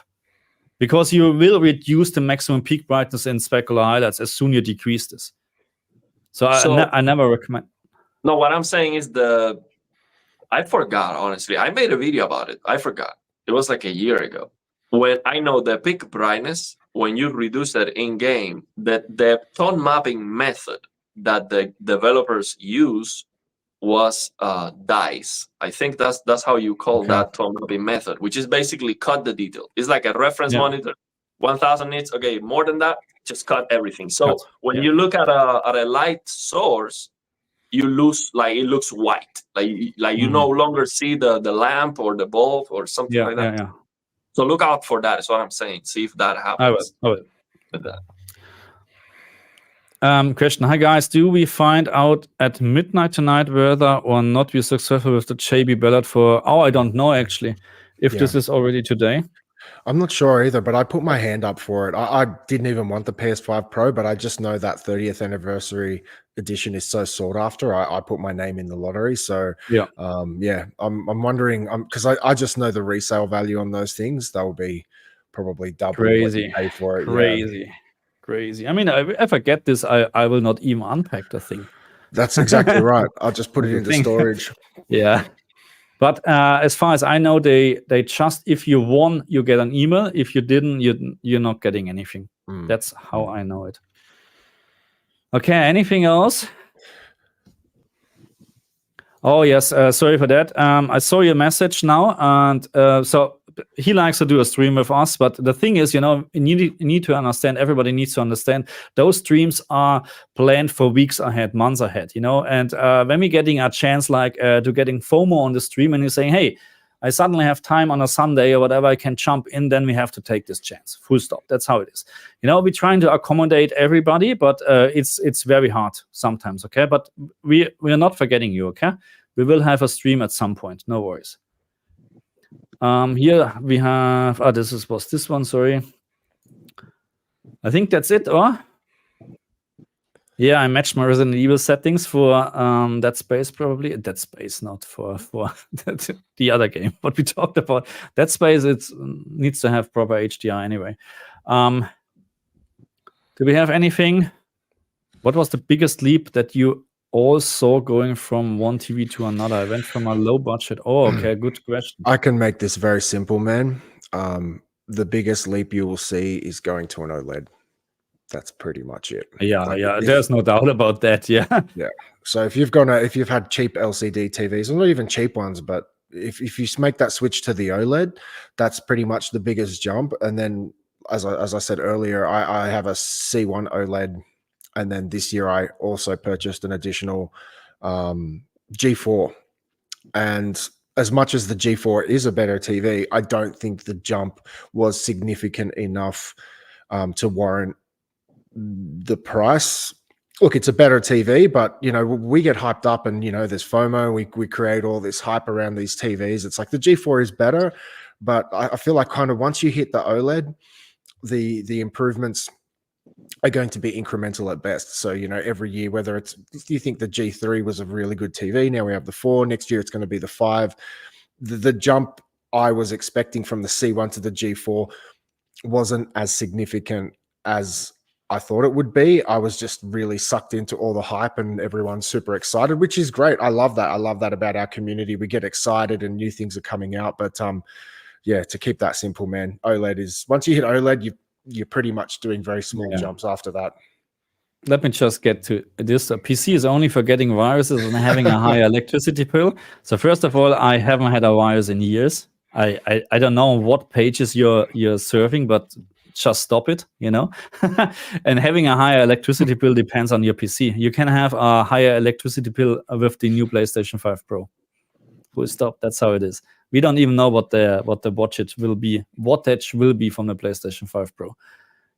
S1: because you will reduce the maximum peak brightness in specular highlights as soon as you decrease this. So I never recommend.
S3: No, what I'm saying is I forgot, honestly. I made a video about it. I forgot. It was like a year ago. When I know the peak brightness, when you reduce it in game, the tone mapping method that the developers use was dice. I think that's how you call that tone mapping method, which is basically cut the detail. It's like a reference monitor, 1000 nits. Okay, more than that, just cut everything. So when you look at a light source, you lose, like, it looks white, like you no longer see the lamp or the bulb or something like that.
S1: Yeah.
S3: So look out for that, is what I'm saying. See if that happens.
S1: I will.
S3: With that.
S1: Question. Hi, guys. Do we find out at midnight tonight whether or not we're successful with the JB ballot for... Oh, I don't know, actually, if this is already today.
S4: I'm not sure either, but I put my hand up for it. I didn't even want the PS5 Pro, but I just know that 30th anniversary edition is so sought after. I put my name in the lottery. So I'm wondering, because I just know the resale value on those things. They'll be probably double what you pay for it.
S1: Crazy. I mean, if I get this, I will not even unpack the thing.
S4: That's exactly right. I'll just put it into storage.
S1: Yeah. But as far as I know, they just, if you won, you get an email. If you didn't, you're not getting anything. That's how I know it. Okay, anything else? Oh, yes, sorry for that. I saw your message now, and so he likes to do a stream with us, but the thing is, you need to understand, everybody needs to understand, those streams are planned for weeks ahead, months ahead, and when we're getting a chance like to getting FOMO on the stream and you're saying, hey, I suddenly have time on a Sunday or whatever, I can jump in, then we have to take this chance. Full stop. That's how it is. We're trying to accommodate everybody, but it's very hard sometimes, okay? But we are not forgetting you, okay? We will have a stream at some point. No worries. Here we have, was this one, sorry. I think that's it, or? Yeah, I matched my Resident Evil settings for Dead Space, probably. Dead Space, not for the other game. What we talked about. Dead Space, it needs to have proper HDR anyway. Do we have anything? What was the biggest leap that you all saw going from one TV to another? I went from a low budget. Oh, okay, good question.
S4: I can make this very simple, man. The biggest leap you will see is going to an OLED. That's pretty much it.
S1: Yeah, there's no doubt about that. Yeah.
S4: So if you've had cheap LCD TVs, or not even cheap ones, but if you make that switch to the OLED, that's pretty much the biggest jump. And then as I said earlier, I have a C1 OLED, and then this year I also purchased an additional G4. And as much as the G4 is a better TV, I don't think the jump was significant enough to warrant the price. Look, it's a better TV, but we get hyped up, and there's FOMO. We create all this hype around these TVs. It's like the G4 is better, but I feel like kind of once you hit the OLED, the improvements are going to be incremental at best. So every year, whether it's, you think the G3 was a really good TV, now we have the 4. Next year it's going to be the 5. The jump I was expecting from the C1 to the G4 wasn't as significant as I thought it would be. I was just really sucked into all the hype, and everyone's super excited, which is great. I love that. I love that about our community. We get excited and new things are coming out. But yeah, to keep that simple, man, OLED is, once you hit OLED, you're pretty much doing very small jumps after that.
S1: Let me just get to this. A PC is only for getting viruses and having a higher electricity bill. So first of all, I haven't had a virus in years. I don't know what pages you're surfing, but just stop it, And having a higher electricity bill depends on your PC. You can have a higher electricity bill with the new PlayStation 5 Pro. Full stop. That's how it is. We don't even know what the wattage will be from the PlayStation 5 Pro.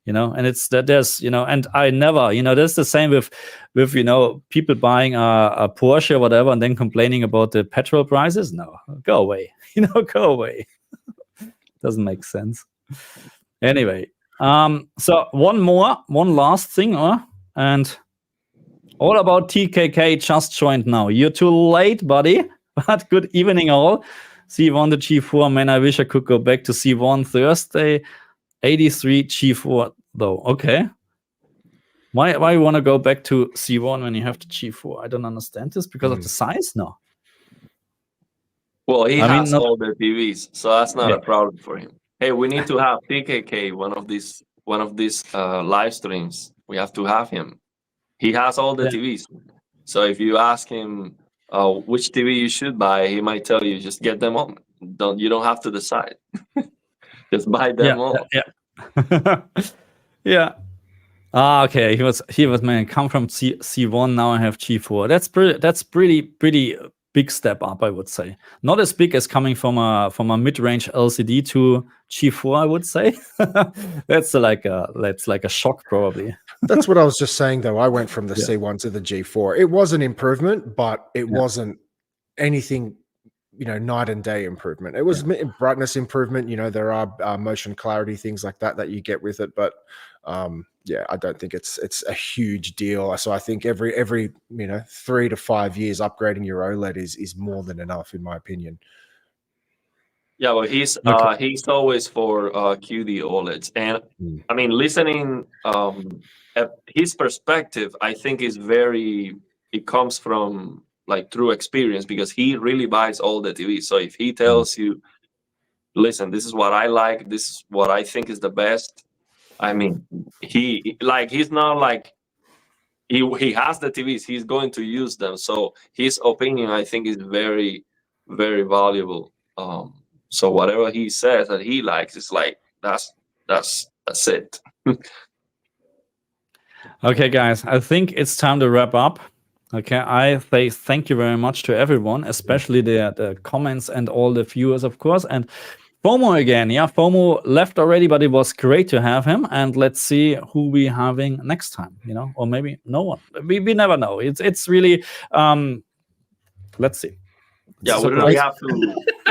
S1: And it's that there's, and I never, that's the same with people buying a Porsche or whatever and then complaining about the petrol prices. No, go away, go away. Doesn't make sense. Anyway, so one last thing, and all about TKK just joined now. You're too late, buddy, but good evening all. C1 to G4, man, I wish I could go back to C1 Thursday. 83 G4 though. Okay. Why you want to go back to C1 when you have the G4? I don't understand this. Because of the size? No.
S3: Well, he has all the TVs, so that's not a problem for him. Hey, we need to have TKK one of these live streams. We have to have him. He has all the TVs. So if you ask him which TV you should buy, he might tell you just get them all. You don't have to decide. Just buy them all.
S1: Yeah. Okay. He was man. Come from C1. Now I have G4. That's pretty big step up, I would say. Not as big as coming from a mid-range LCD to G4, I would say. That's like a shock, probably.
S4: That's what I was just saying, though. I went from the C1 to the G4. It was an improvement, but it wasn't anything, night and day improvement. It was brightness improvement. There are motion clarity, things like that you get with it. But I don't think it's a huge deal. So I think every 3 to 5 years upgrading your OLED is more than enough, in my opinion.
S3: Yeah, well, he's always for QD OLEDs, and I mean, listening his perspective, I think it comes from like true experience, because he really buys all the TVs. So if he tells you, listen, this is what I like, this is what I think is the best, I mean, he's not like he has the TVs, he's going to use them. So his opinion, I think, is very, very valuable. So whatever he says that he likes, it's like that's it.
S1: Okay, guys, I think it's time to wrap up. Okay, I say thank you very much to everyone, especially the comments and all the viewers, of course. And FOMO again. Yeah, FOMO left already, but it was great to have him. And let's see who we having next time, or maybe no one. We never know. It's really, let's see.
S3: Yeah, we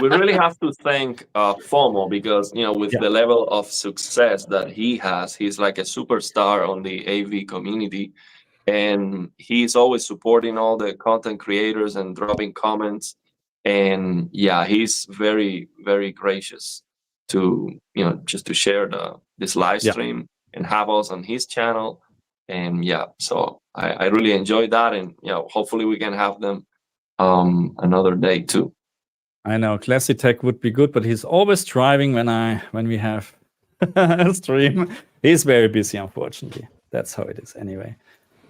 S3: really have to thank FOMO, because with the level of success that he has, he's like a superstar on the AV community, and he's always supporting all the content creators and dropping comments. And he's very, very gracious to just to share this live stream and have us on his channel. And so I really enjoyed that, and hopefully we can have them another day too.
S1: I know Classy Tech would be good, but he's always driving when we have a stream. He's very busy, unfortunately. That's how it is anyway.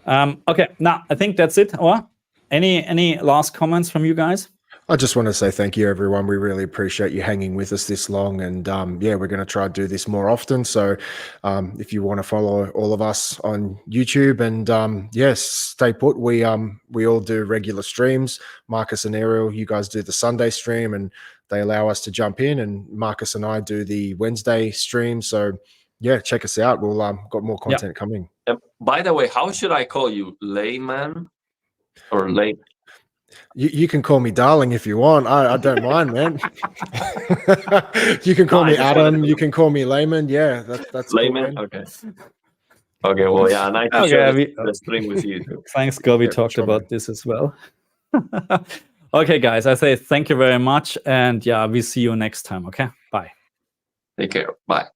S1: Okay, now I think that's it. Or any last comments from you guys?
S4: I just want to say thank you, everyone. We really appreciate you hanging with us this long. And yeah, we're going to try and do this more often. So if you want to follow all of us on YouTube, and yes, stay put. We all do regular streams. Marcus and Ariel, you guys do the Sunday stream, and they allow us to jump in. And Marcus and I do the Wednesday stream. So yeah, check us out. We'll got more content coming.
S3: By the way, how should I call you? Layman or lay?
S4: You can call me darling if you want. I don't mind, man. You can call me Adam. You can call me Layman. Yeah, that's
S3: Layman.
S4: Cool,
S3: okay. Okay. Well, yeah. Nice to share the stream with you too.
S1: Thanks, Go. We talked about this as well. Okay, guys. I say thank you very much, and yeah, we see you next time. Okay. Bye.
S3: Take care. Bye.